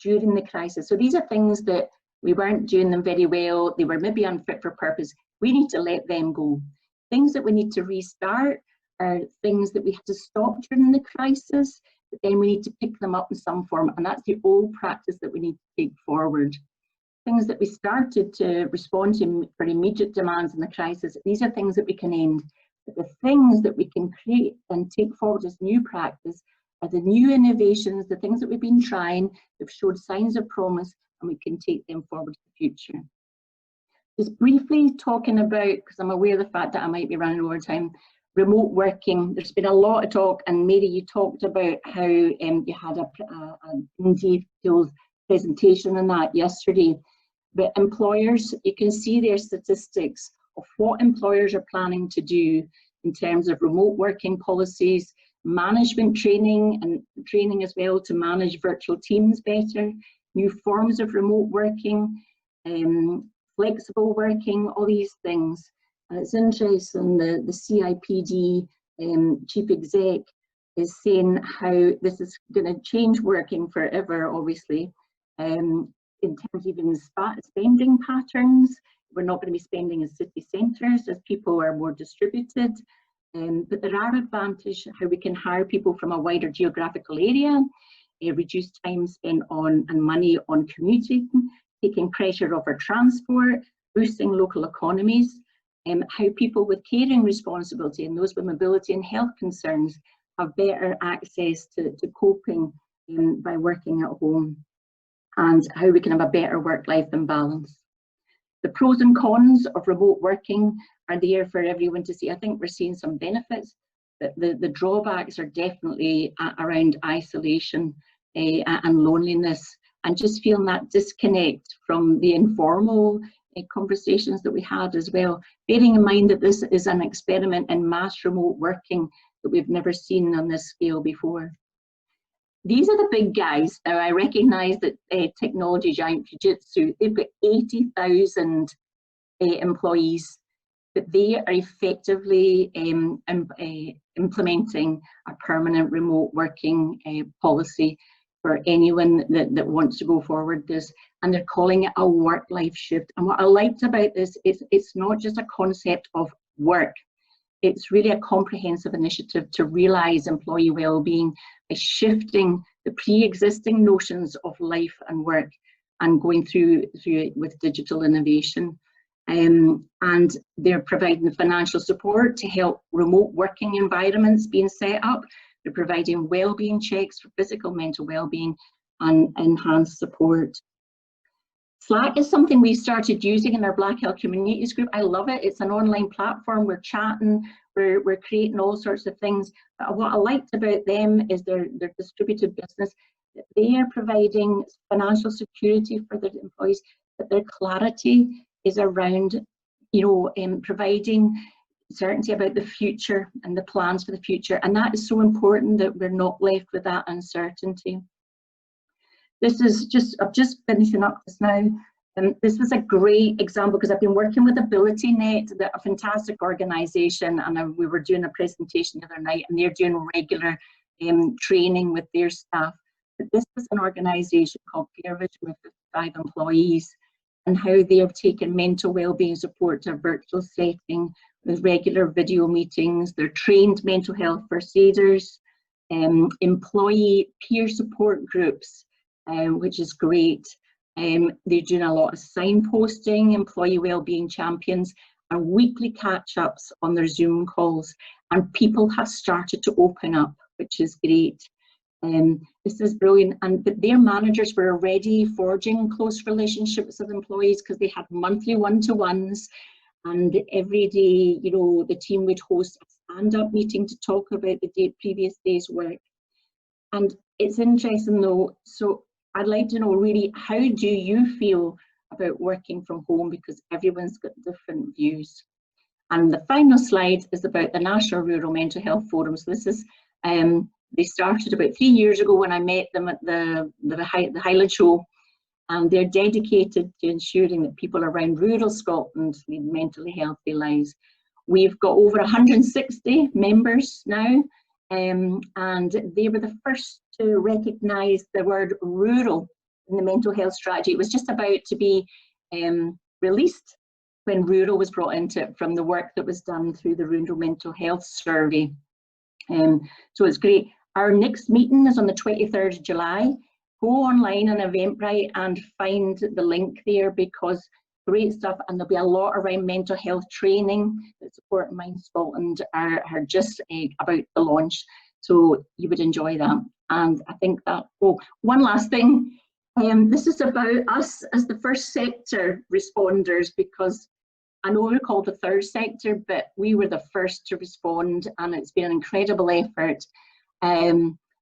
during the crisis. So these are things that we weren't doing them very well, they were maybe unfit for purpose. We need to let them go. Things that we need to restart are things that we had to stop during the crisis, but then we need to pick them up in some form, and that's the old practice that we need to take forward. Things that we started to respond to for immediate demands in the crisis, these are things that we can end. But the things that we can create and take forward as new practice are the new innovations, the things that we've been trying, they've showed signs of promise, and we can take them forward to the future. Just briefly talking about, because I'm aware of the fact that I might be running over time, remote working. There's been a lot of talk, and Mary, you talked about how you had an in-detail presentation on that yesterday. But employers, you can see their statistics of what employers are planning to do in terms of remote working policies, management training, and training as well to manage virtual teams better, new forms of remote working, flexible working, all these things. And it's interesting, the CIPD chief exec is saying how this is going to change working forever, obviously, in terms of even spending patterns. We're not going to be spending in city centres as people are more distributed. But there are advantages how we can hire people from a wider geographical area, reduce time spent on and money on commuting, taking pressure off our transport, boosting local economies, how people with caring responsibility and those with mobility and health concerns have better access to coping by working at home, and how we can have a better work-life balance. The pros and cons of remote working are there for everyone to see. I think we're seeing some benefits, but the drawbacks are definitely around isolation and loneliness, and just feeling that disconnect from the informal conversations that we had as well. Bearing in mind that this is an experiment in mass remote working that we've never seen on this scale before. These are the big guys. Now, I recognise that technology giant Fujitsu, they've got 80,000 employees, but they are effectively implementing a permanent remote working policy for anyone that wants to go forward this, and they're calling it a work-life shift. And what I liked about this is it's not just a concept of work. It's really a comprehensive initiative to realise employee well-being by shifting the pre-existing notions of life and work and going through it with digital innovation. And they're providing financial support to help remote working environments being set up. They're providing well-being checks for physical, mental well-being and enhanced support. Slack is something we started using in our Black Hill Communities group. I love it. It's an online platform. We're chatting, we're creating all sorts of things. But what I liked about them is their distributed business. They are providing financial security for their employees, but their clarity is around, providing certainty about the future and the plans for the future. And that is so important, that we're not left with that uncertainty. This is I'm just finishing up this now. This was a great example because I've been working with AbilityNet, a fantastic organisation, and we were doing a presentation the other night, and they're doing regular training with their staff. But this is an organisation called Fair Vision with 55 employees, and how they have taken mental wellbeing support to a virtual setting with regular video meetings. They're trained mental health first aiders, employee peer support groups, which is great. They're doing a lot of signposting, employee wellbeing champions, and weekly catch-ups on their Zoom calls. And people have started to open up, which is great. This is brilliant. But their managers were already forging close relationships with employees because they had monthly one-to-ones. And every day, the team would host a stand-up meeting to talk about the previous day's work. And it's interesting though, so I'd like to know really, how do you feel about working from home? Because everyone's got different views. And the final slide is about the National Rural Mental Health Forum. So this is, they started about 3 years ago when I met them at the Highland Show. And they're dedicated to ensuring that people around rural Scotland lead mentally healthy lives. We've got over 160 members now, and they were the first to recognise the word rural in the mental health strategy. It was just about to be released when rural was brought into it from the work that was done through the Rural Mental Health Survey. So it's great. Our next meeting is on the 23rd of July. Go online on Eventbrite and find the link there, because great stuff, and there'll be a lot around mental health training that Support and Mind Scotland are just about to launch, so you would enjoy that. And I think that, one last thing, this is about us as the first sector responders, because I know we're called the third sector, but we were the first to respond, and it's been an incredible effort.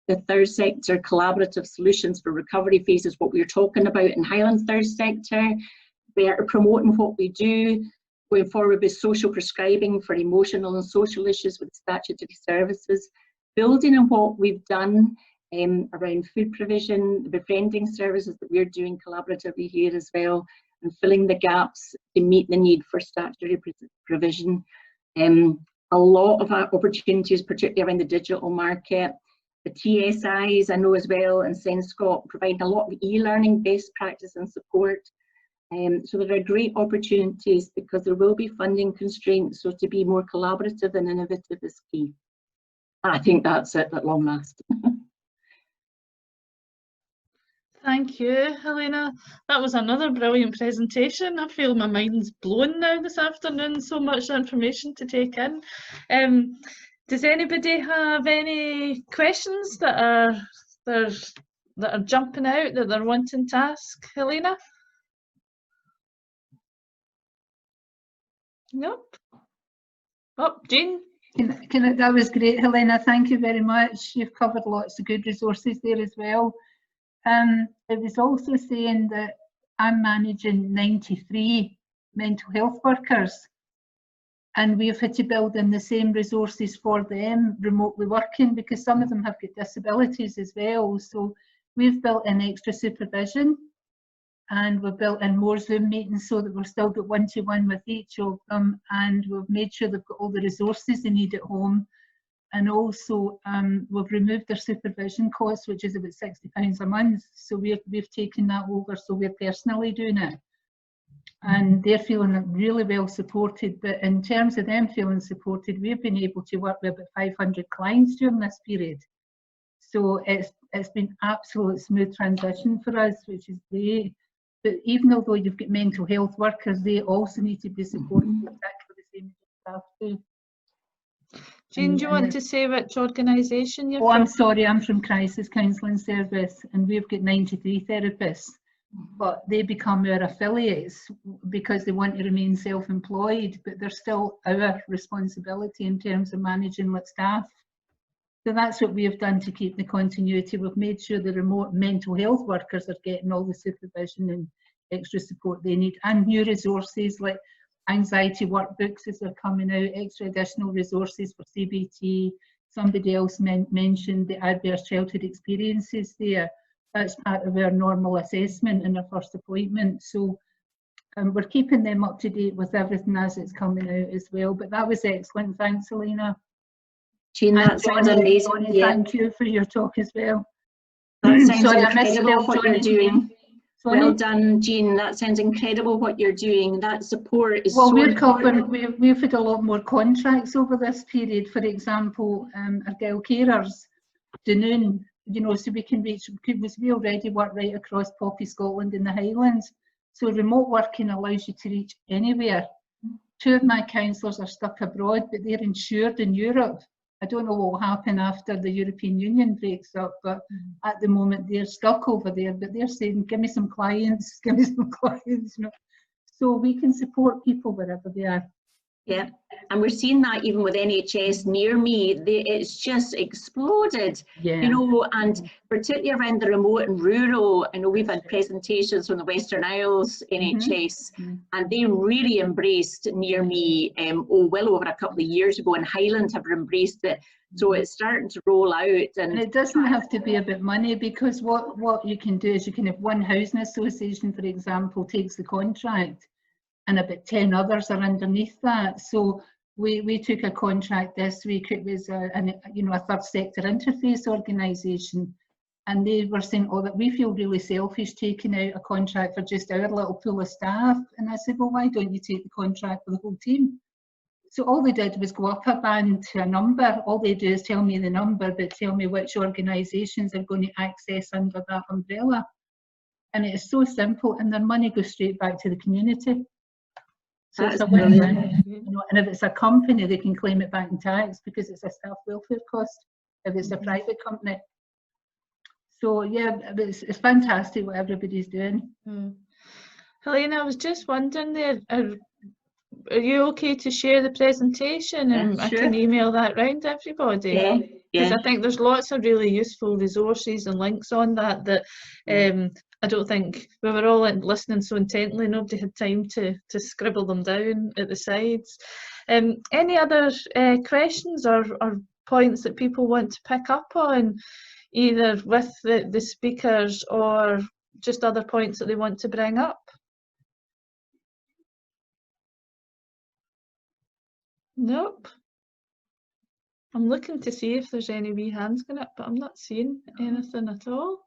The third sector collaborative solutions for recovery phase is what we were talking about in Highland third sector. We're promoting what we do, going forward with social prescribing for emotional and social issues with statutory services, building on what we've done around food provision, the befriending services that we're doing collaboratively here as well, and filling the gaps to meet the need for statutory provision. A lot of our opportunities, particularly around the digital market. The TSIs, I know as well, and SEN Scott providing a lot of e-learning best practice and support. So there are great opportunities, because there will be funding constraints, so to be more collaborative and innovative is key. I think that's it at long last. Thank you, Helena. That was another brilliant presentation. I feel my mind's blown now this afternoon, so much information to take in. Does anybody have any questions that are jumping out that they're wanting to ask Helena? Nope. Oh, Jean. That was great, Helena. Thank you very much. You've covered lots of good resources there as well. It was also saying that I'm managing 93 mental health workers, and we've had to build in the same resources for them remotely working, because some of them have got disabilities as well. So we've built in extra supervision, and we've built in more Zoom meetings so that we've still got one-to-one with each of them, and we've made sure they've got all the resources they need at home. And also we've removed their supervision costs, which is about £60 a month. So we've taken that over, so we're personally doing it. And they're feeling really well supported. But in terms of them feeling supported, we've been able to work with about 500 clients during this period. So it's been absolute smooth transition for us, which is great. But even although you've got mental health workers, they also need to be supported exactly the same as staff do. Jean, do you want to say which organisation you're from? Oh, I'm sorry, I'm from Crisis Counselling Service, and we've got 93 therapists. but they become our affiliates because they want to remain self-employed, but they're still our responsibility in terms of managing with staff. So that's what we have done to keep the continuity. We've made sure the remote mental health workers are getting all the supervision and extra support they need, and new resources like anxiety workbooks as they're coming out, extra additional resources for CBT. Somebody else mentioned the adverse childhood experiences there. That's part of our normal assessment in our first appointment. So we're keeping them up to date with everything as it's coming out as well. But that was excellent. Thanks, Elena. Jean, that sounds amazing. Johnny, yeah. Thank you for your talk as well. That sounds Sorry, incredible what you're doing. Sorry? Well done, Jean. That sounds incredible what you're doing. That support is well, so important. We've had a lot more contracts over this period. For example, our girl carers, Dunoon, you know, so we can reach, because we already work right across Poppy, Scotland and the Highlands. So remote working allows you to reach anywhere. 2 of my counsellors are stuck abroad, but they're insured in Europe. I don't know what will happen after the European Union breaks up, but at the moment they're stuck over there. But they're saying, give me some clients, give me some clients. You know? So we can support people wherever they are. Yeah, and we're seeing that even with NHS near me, it's just exploded, yeah. You know, and particularly around the remote and rural. I know we've had presentations from the Western Isles NHS, and they really embraced near me, well over a couple of years ago, and Highland have embraced it. So it's starting to roll out. And it doesn't have to be about money, because what you can do is you can have one housing association, for example, takes the contract, and about 10 others are underneath that. So we took a contract this week. It was a third sector interface organisation, and they were saying, oh, that we feel really selfish taking out a contract for just our little pool of staff. And I said, well, why don't you take the contract for the whole team? So all they did was go up a band to a number. All they do is tell me the number, but tell me which organisations are going to access under that umbrella. And it is so simple, and their money goes straight back to the community. So it's a win-win, you know, and if it's a company, they can claim it back in tax because it's a staff welfare cost if it's a private company. So yeah, it's fantastic what everybody's doing. Helena, I was just wondering there, are you okay to share the presentation, and sure. I can email that round to everybody? Yeah. Because I think there's lots of really useful resources and links on that I don't think we were all listening so intently, nobody had time to scribble them down at the sides. Any other questions or points that people want to pick up on, either with the speakers or just other points that they want to bring up? Nope. I'm looking to see if there's any wee hands going up, but I'm not seeing anything at all.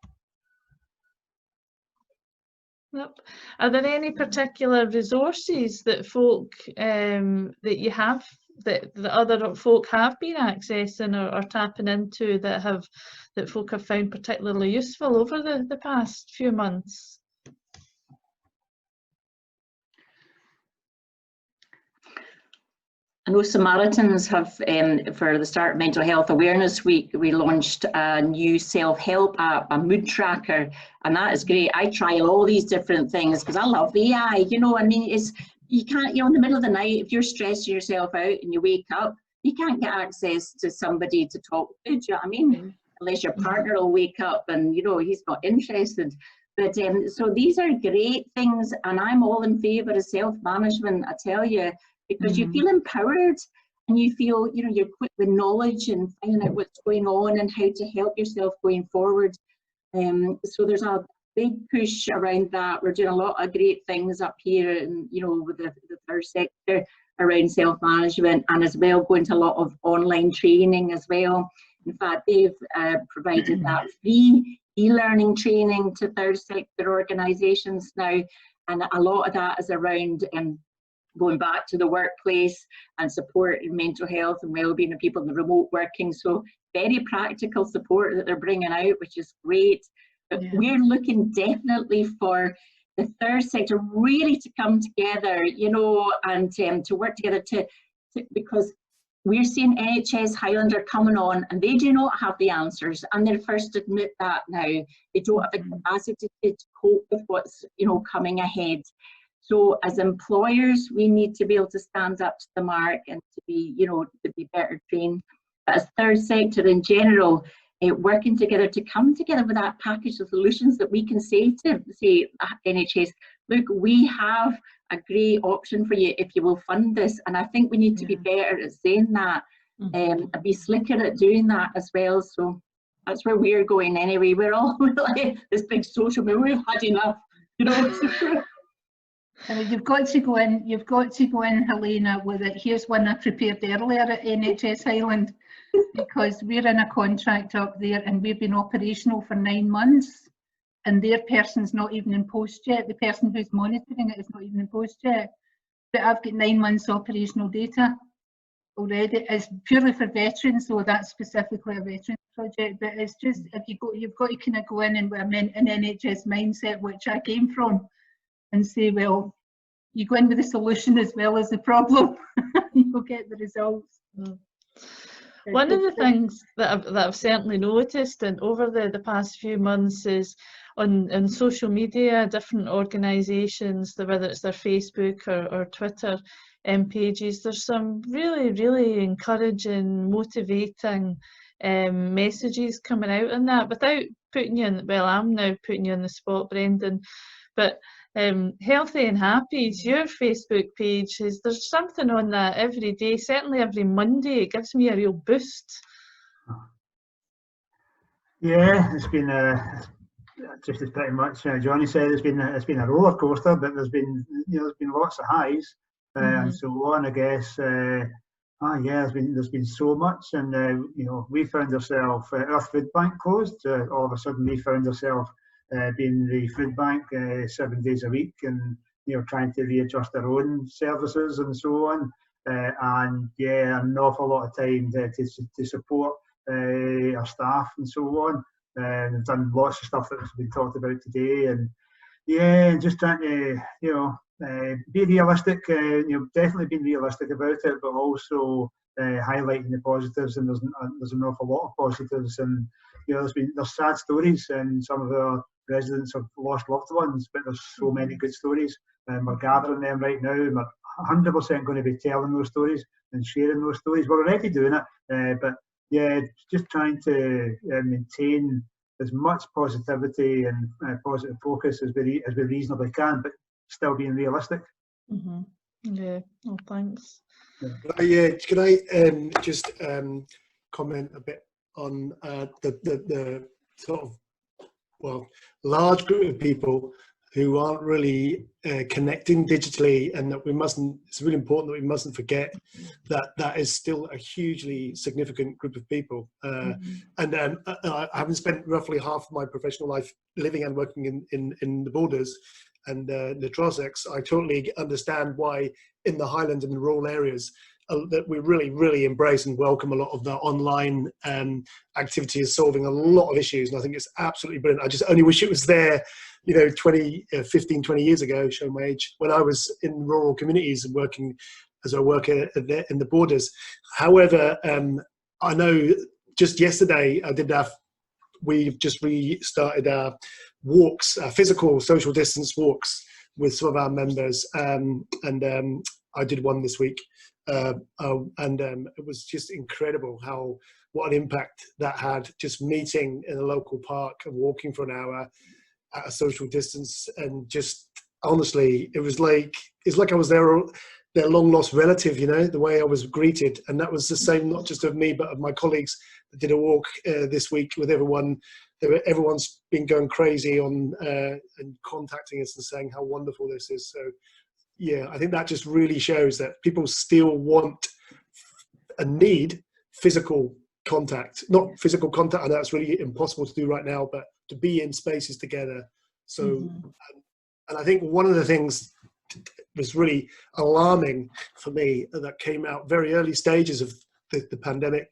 Nope. Are there any particular resources that folk that you have, that other folk have been accessing or tapping into that folk have found particularly useful over the past few months? I know Samaritans have, for the start of Mental Health Awareness Week, we launched a new self-help app, a mood tracker, and that is great. I trial all these different things because I love AI, you know. I mean, you can't, you know, in the middle of the night, if you're stressing yourself out and you wake up, you can't get access to somebody to talk to, do you know what I mean? Unless your partner will wake up and, you know, he's not interested. But so these are great things, and I'm all in favour of self-management, I tell you, because you feel empowered and you feel, you know, you're quick with knowledge and finding out what's going on and how to help yourself going forward. So there's a big push around that. We're doing a lot of great things up here, and you know, with the third sector around self-management, and as well going to a lot of online training as well. In fact, they've provided that free e-learning training to third sector organisations now, and a lot of that is around going back to the workplace and support in mental health and well-being of people in the remote working. So very practical support that they're bringing out, which is great. But we're looking definitely for the third sector really to come together, you know, and to work together to because we're seeing NHS Highland are coming on and they do not have the answers, and they're first to admit that now. They don't have the capacity to cope with what's, you know, coming ahead. So as employers, we need to be able to stand up to the mark and to be, you know, to be better trained. But as third sector in general, working together to come together with that package of solutions that we can say to NHS, look, we have a great option for you if you will fund this. And I think we need to be better at saying that, and be slicker at doing that as well. So that's where we're going anyway. We're all like this big social media, we've had enough, you know. I mean, you've got to go in, Helena, with it. Here's one I prepared earlier at NHS Highland, because we're in a contract up there and we've been operational for 9 months, and their person's not even in post yet. The person who's monitoring it is not even in post yet. But I've got 9 months operational data already. It's purely for veterans, so that's specifically a veterans project. But it's just, if you've got to kind of go in and an NHS mindset, which I came from, and say, well, you go in with the solution as well as the problem, you'll get the results. One of the things that I've certainly noticed and over the past few months is on social media, different organisations, whether it's their Facebook or Twitter pages, there's some really, really encouraging, motivating messages coming out in that, without putting you in, well, I'm now putting you on the spot, Brendan, but Healthy and Happy is your Facebook page. There's something on that every day, certainly every Monday. It gives me a real boost. Yeah, it's been just as pretty much Johnny said. It's been a roller coaster, but there's been lots of highs and so on. I guess there's been so much, and we found ourselves our food bank closed. All of a sudden, we found ourselves being the food bank 7 days a week, and trying to readjust our own services and so on, and an awful lot of time to support our staff and so on. We've done lots of stuff that's been talked about today, and just trying to be realistic. Definitely being realistic about it, but also highlighting the positives. And there's an awful lot of positives, and there's sad stories, and some of our residents have lost loved ones, but there's so many good stories, and we're gathering them right now, and we're 100% going to be telling those stories and sharing those stories. We're already doing it, but just trying to maintain as much positivity and positive focus as we reasonably can, but still being realistic. Yeah. Oh, thanks. Can I just comment a bit on the sort of large group of people who aren't really connecting digitally, and that it's really important that we mustn't forget that is still a hugely significant group of people. And I haven't spent roughly half of my professional life living and working in the borders and the Trossachs. I totally understand why in the Highlands and the rural areas that we really, really embrace and welcome a lot of the online activity is solving a lot of issues. And I think it's absolutely brilliant. I just only wish it was there, 15, 20 years ago, showing my age, when I was in rural communities and working as a worker in the borders. However, I know just yesterday we've just restarted our walks, physical social distance walks with some of our members. And I did one this week. And it was just incredible what an impact that had, just meeting in a local park and walking for an hour at a social distance. And just honestly, it's like I was their long lost relative, the way I was greeted. And that was the same, not just of me, but of my colleagues that did a walk this week with everyone. Everyone's been going crazy on and contacting us and saying how wonderful this is. So yeah, I think that just really shows that people still want and need physical contact. Not physical contact, I know it's really impossible to do right now, but to be in spaces together. So, and I think one of the things was really alarming for me that came out very early stages of the pandemic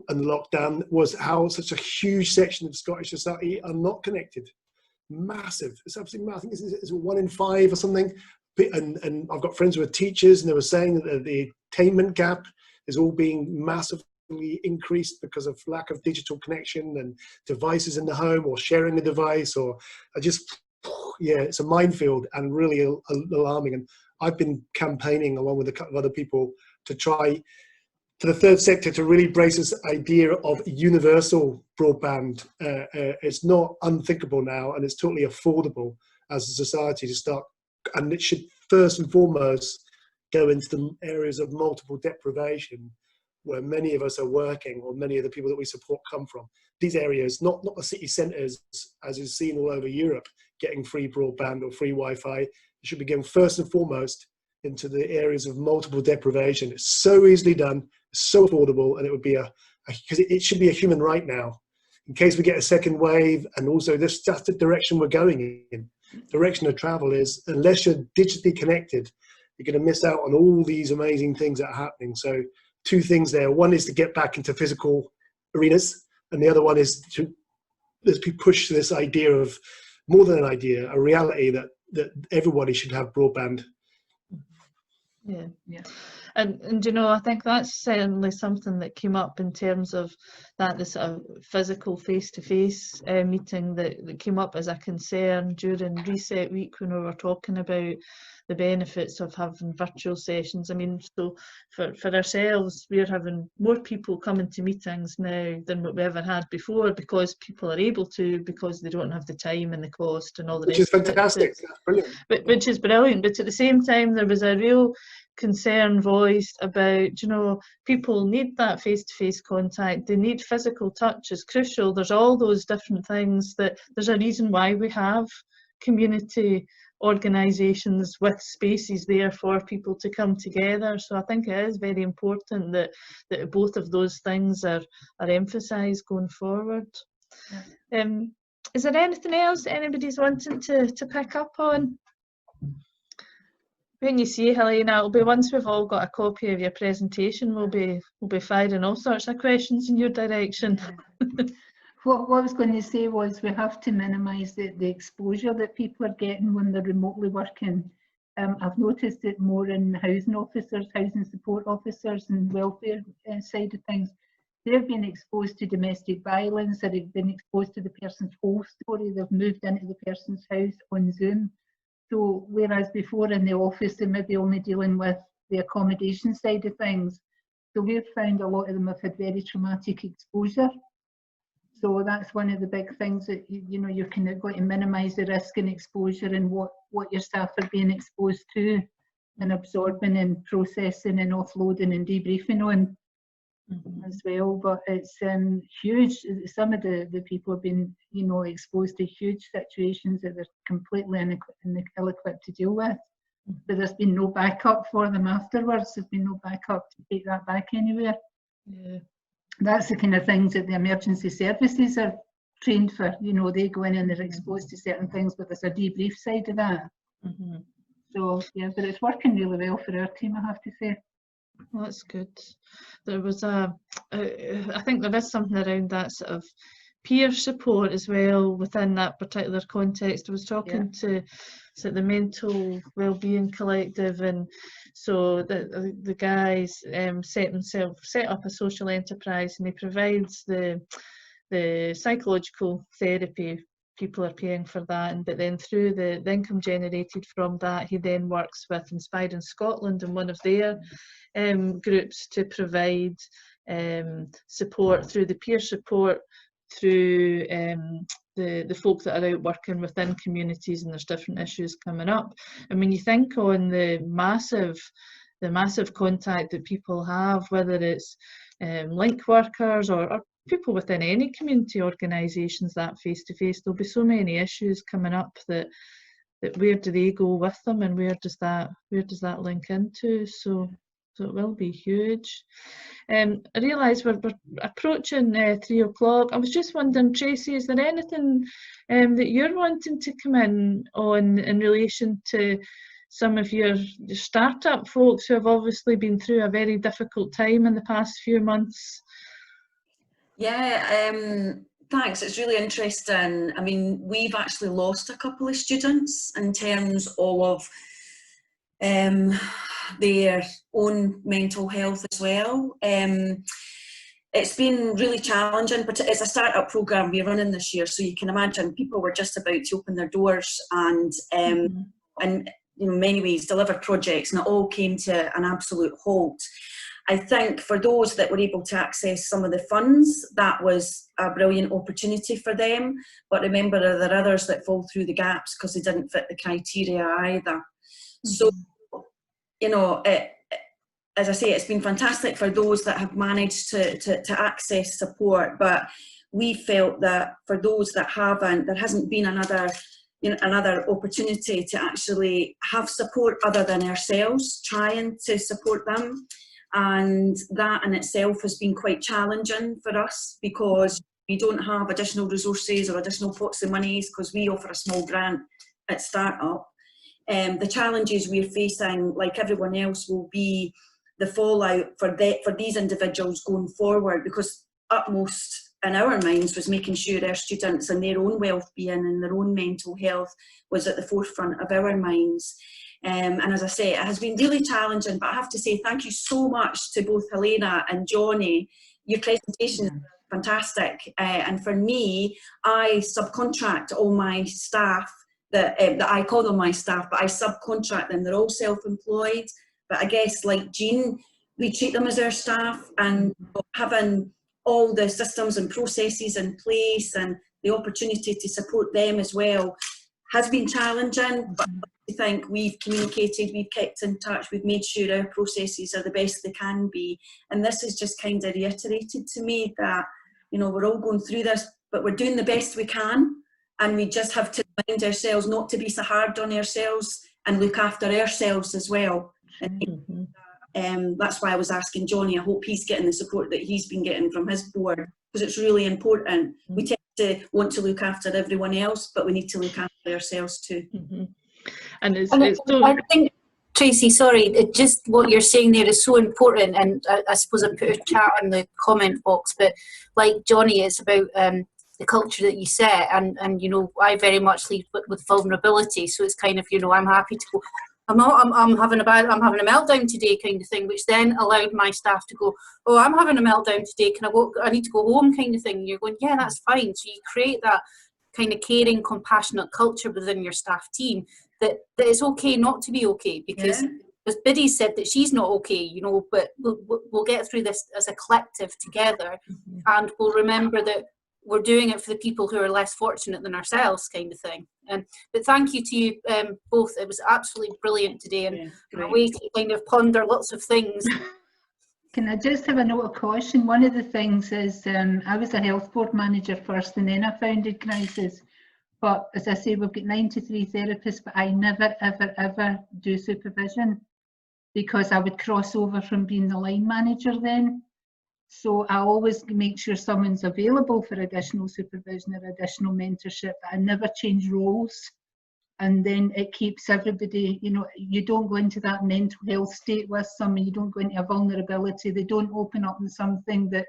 and the lockdown was how such a huge section of Scottish society are not connected. Massive. It's absolutely massive. I think it's 1 in 5 or something. And I've got friends who are teachers, and they were saying that the attainment gap is all being massively increased because of lack of digital connection and devices in the home, or sharing a device, or yeah, it's a minefield and really alarming. And I've been campaigning along with a couple of other people to try for the third sector to really embrace this idea of universal broadband. It's not unthinkable now, and it's totally affordable as a society to start, and it should first and foremost go into the areas of multiple deprivation where many of us are working, or many of the people that we support come from. These areas, not the city centres, as is seen all over Europe, getting free broadband or free Wi-Fi. It should be given first and foremost into the areas of multiple deprivation. It's so easily done, it's so affordable, and it would be because it should be a human right now, in case we get a second wave. And also that's the direction we're going in. Direction of travel is, unless you're digitally connected, you're going to miss out on all these amazing things that are happening. So two things there. One is to get back into physical arenas, and the other one is to push this idea of, more than an idea, a reality that everybody should have broadband. Yeah. And you know, I think that's certainly something that came up in terms of the sort of physical face-to-face meeting that came up as a concern during Reset Week when we were talking about the benefits of having virtual sessions. I mean, so for ourselves, we're having more people coming to meetings now than what we ever had before, because people are able to, because they don't have the time and the cost and all the rest. Which is fantastic. That's brilliant. Which is brilliant. But at the same time, there was a real concern voiced about, you know, people need that face-to-face contact. They need physical touch. It's crucial. There's all those different things that there's a reason why we have community organisations with spaces there for people to come together. So I think it is very important that both of those things are emphasised going forward. Yeah. Is there anything else that anybody's wanting to pick up on? When you see Helena, it'll be once we've all got a copy of your presentation, we'll be firing all sorts of questions in your direction. What I was going to say was we have to minimise the exposure that people are getting when they're remotely working. I've noticed it more in housing officers, housing support officers and welfare side of things. They've been exposed to domestic violence, or they've been exposed to the person's whole story. They've moved into the person's house on Zoom. So whereas before in the office they may be only dealing with the accommodation side of things, so we've found a lot of them have had very traumatic exposure. So that's one of the big things that you know, you're kind of going to minimise the risk and exposure and what your staff are being exposed to and absorbing and processing and offloading and debriefing on as well. But it's huge. Some of the people have been, you know, exposed to huge situations that they're completely ill-equipped to deal with. But there's been no backup for them afterwards. There's been no backup to take that back anywhere. Yeah. That's the kind of things that the emergency services are trained for. You know, they go in and they're exposed to certain things, but there's a debrief side of that. So yeah, but it's working really well for our team, I have to say. Well, that's good. There was I think there is something around that sort of peer support as well within that particular context. I was talking to the Mental Wellbeing Collective, and so the guys set up a social enterprise, and he provides the psychological therapy. People are paying for that, but then through the income generated from that, he then works with Inspiring Scotland and one of their groups to provide support through the peer support through the folk that are out working within communities, and there's different issues coming up. And when you think on the massive contact that people have, whether it's link workers or people within any community organisations, that face-to-face, there'll be so many issues coming up that where do they go with them, and where does that link into? So it will be huge. I realise we're approaching 3 o'clock. I was just wondering, Tracy, is there anything that you're wanting to come in on in relation to some of your startup folks who have obviously been through a very difficult time in the past few months? Yeah, thanks. It's really interesting. I mean, we've actually lost a couple of students in terms of their own mental health as well. It's been really challenging, but it's a start-up programme we're running this year, so you can imagine people were just about to open their doors and in many ways deliver projects, and it all came to an absolute halt. I think for those that were able to access some of the funds, that was a brilliant opportunity for them. But remember, there are others that fall through the gaps because they didn't fit the criteria either. So, you know, as I say, it's been fantastic for those that have managed to access support. But we felt that for those that haven't, there hasn't been another opportunity to actually have support other than ourselves trying to support them. And that in itself has been quite challenging for us because we don't have additional resources or additional pots of monies because we offer a small grant at startup. The challenges we're facing, like everyone else, will be the fallout for these individuals going forward, because utmost in our minds was making sure our students and their own well-being and their own mental health was at the forefront of our minds. And as I say, it has been really challenging, but I have to say thank you so much to both Helena and Johnny. Your presentation is fantastic. And for me, I subcontract all my staff, that I call them my staff, but I subcontract them. They're all self-employed. But I guess like Jean, we treat them as our staff, and having all the systems and processes in place and the opportunity to support them as well has been challenging. But I think we've communicated, we've kept in touch, we've made sure our processes are the best they can be. And this has just kind of reiterated to me that, you know, we're all going through this, but we're doing the best we can. And we just have to remind ourselves not to be so hard on ourselves and look after ourselves as well. And that's why I was asking Johnny. I hope he's getting the support that he's been getting from his board, because it's really important. We tend to want to look after everyone else, but we need to look after ourselves too. And I think, Tracy, sorry, just what you're saying there is so important, and I suppose I put a chat in the comment box, but like Johnny, it's about the culture that you set, and you know, I very much lead with vulnerability, so it's kind of, you know, I'm happy to go, I'm having a meltdown today kind of thing, which then allowed my staff to go, oh, I'm having a meltdown today, I need to go home kind of thing. You're going, yeah, that's fine. So you create that kind of caring, compassionate culture within your staff team that it's okay not to be okay, because as Biddy said that she's not okay, you know, but we'll get through this as a collective together, and we'll remember that we're doing it for the people who are less fortunate than ourselves kind of thing. But thank you to you both. It was absolutely brilliant today, and a way to kind of ponder lots of things. Can I just have a note of caution? One of the things is I was a health board manager first, and then I founded Crisis. But as I say, we've got 93 therapists, but I never, ever, ever do supervision, because I would cross over from being the line manager then. So I always make sure someone's available for additional supervision or additional mentorship. I never change roles. And then it keeps everybody, you know, you don't go into that mental health state with someone, you don't go into a vulnerability, they don't open up in something that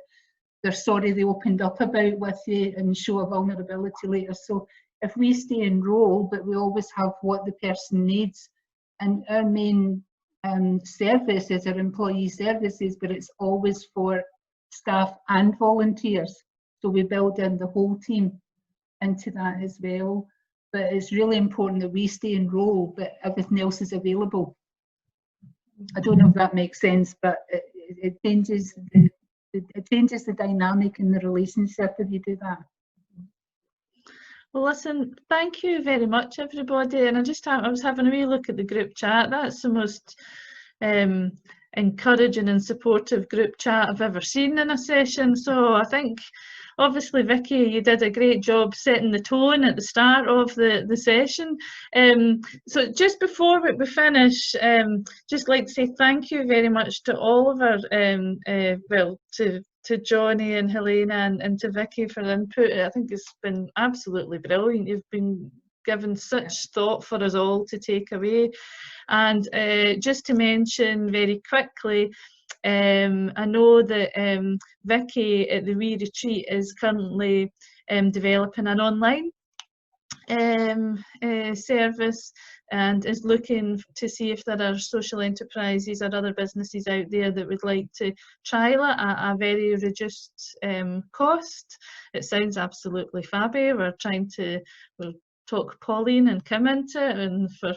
they're sorry they opened up about with you and show a vulnerability later. So if we stay in role, but we always have what the person needs, and our main service is our employee services, but it's always for staff and volunteers. So we build in the whole team into that as well. But it's really important that we stay in role, but everything else is available. I don't know if that makes sense, but it changes the dynamic in the relationship if you do that. Well, listen, thank you very much, everybody. And I was having a wee look at the group chat. That's the most encouraging and supportive group chat I've ever seen in a session. So I think, obviously, Vicky, you did a great job setting the tone at the start of the session. So just before we finish, just like to say thank you very much to all of our, to Johnny and Helena and to Vicky for the input. I think it's been absolutely brilliant. You've been given such thought for us all to take away. And just to mention very quickly, I know that Vicky at the Wee Retreat is currently developing an online service, and is looking to see if there are social enterprises or other businesses out there that would like to trial it at a very reduced cost. It sounds absolutely fabby. We'll talk Pauline and Kim into it, and for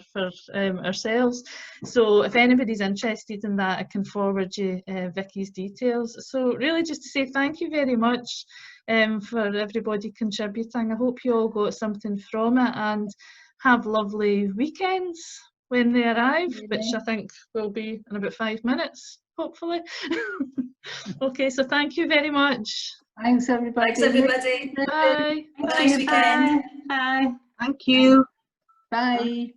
ourselves. So if anybody's interested in that, I can forward you Vicky's details. So really just to say thank you very much for everybody contributing. I hope you all got something from it, and have lovely weekends when they arrive, which I think will be in about 5 minutes, hopefully. Okay, so thank you very much. Thanks, everybody. Thanks, everybody. Bye. Have a nice weekend. Bye. Thank you. Bye.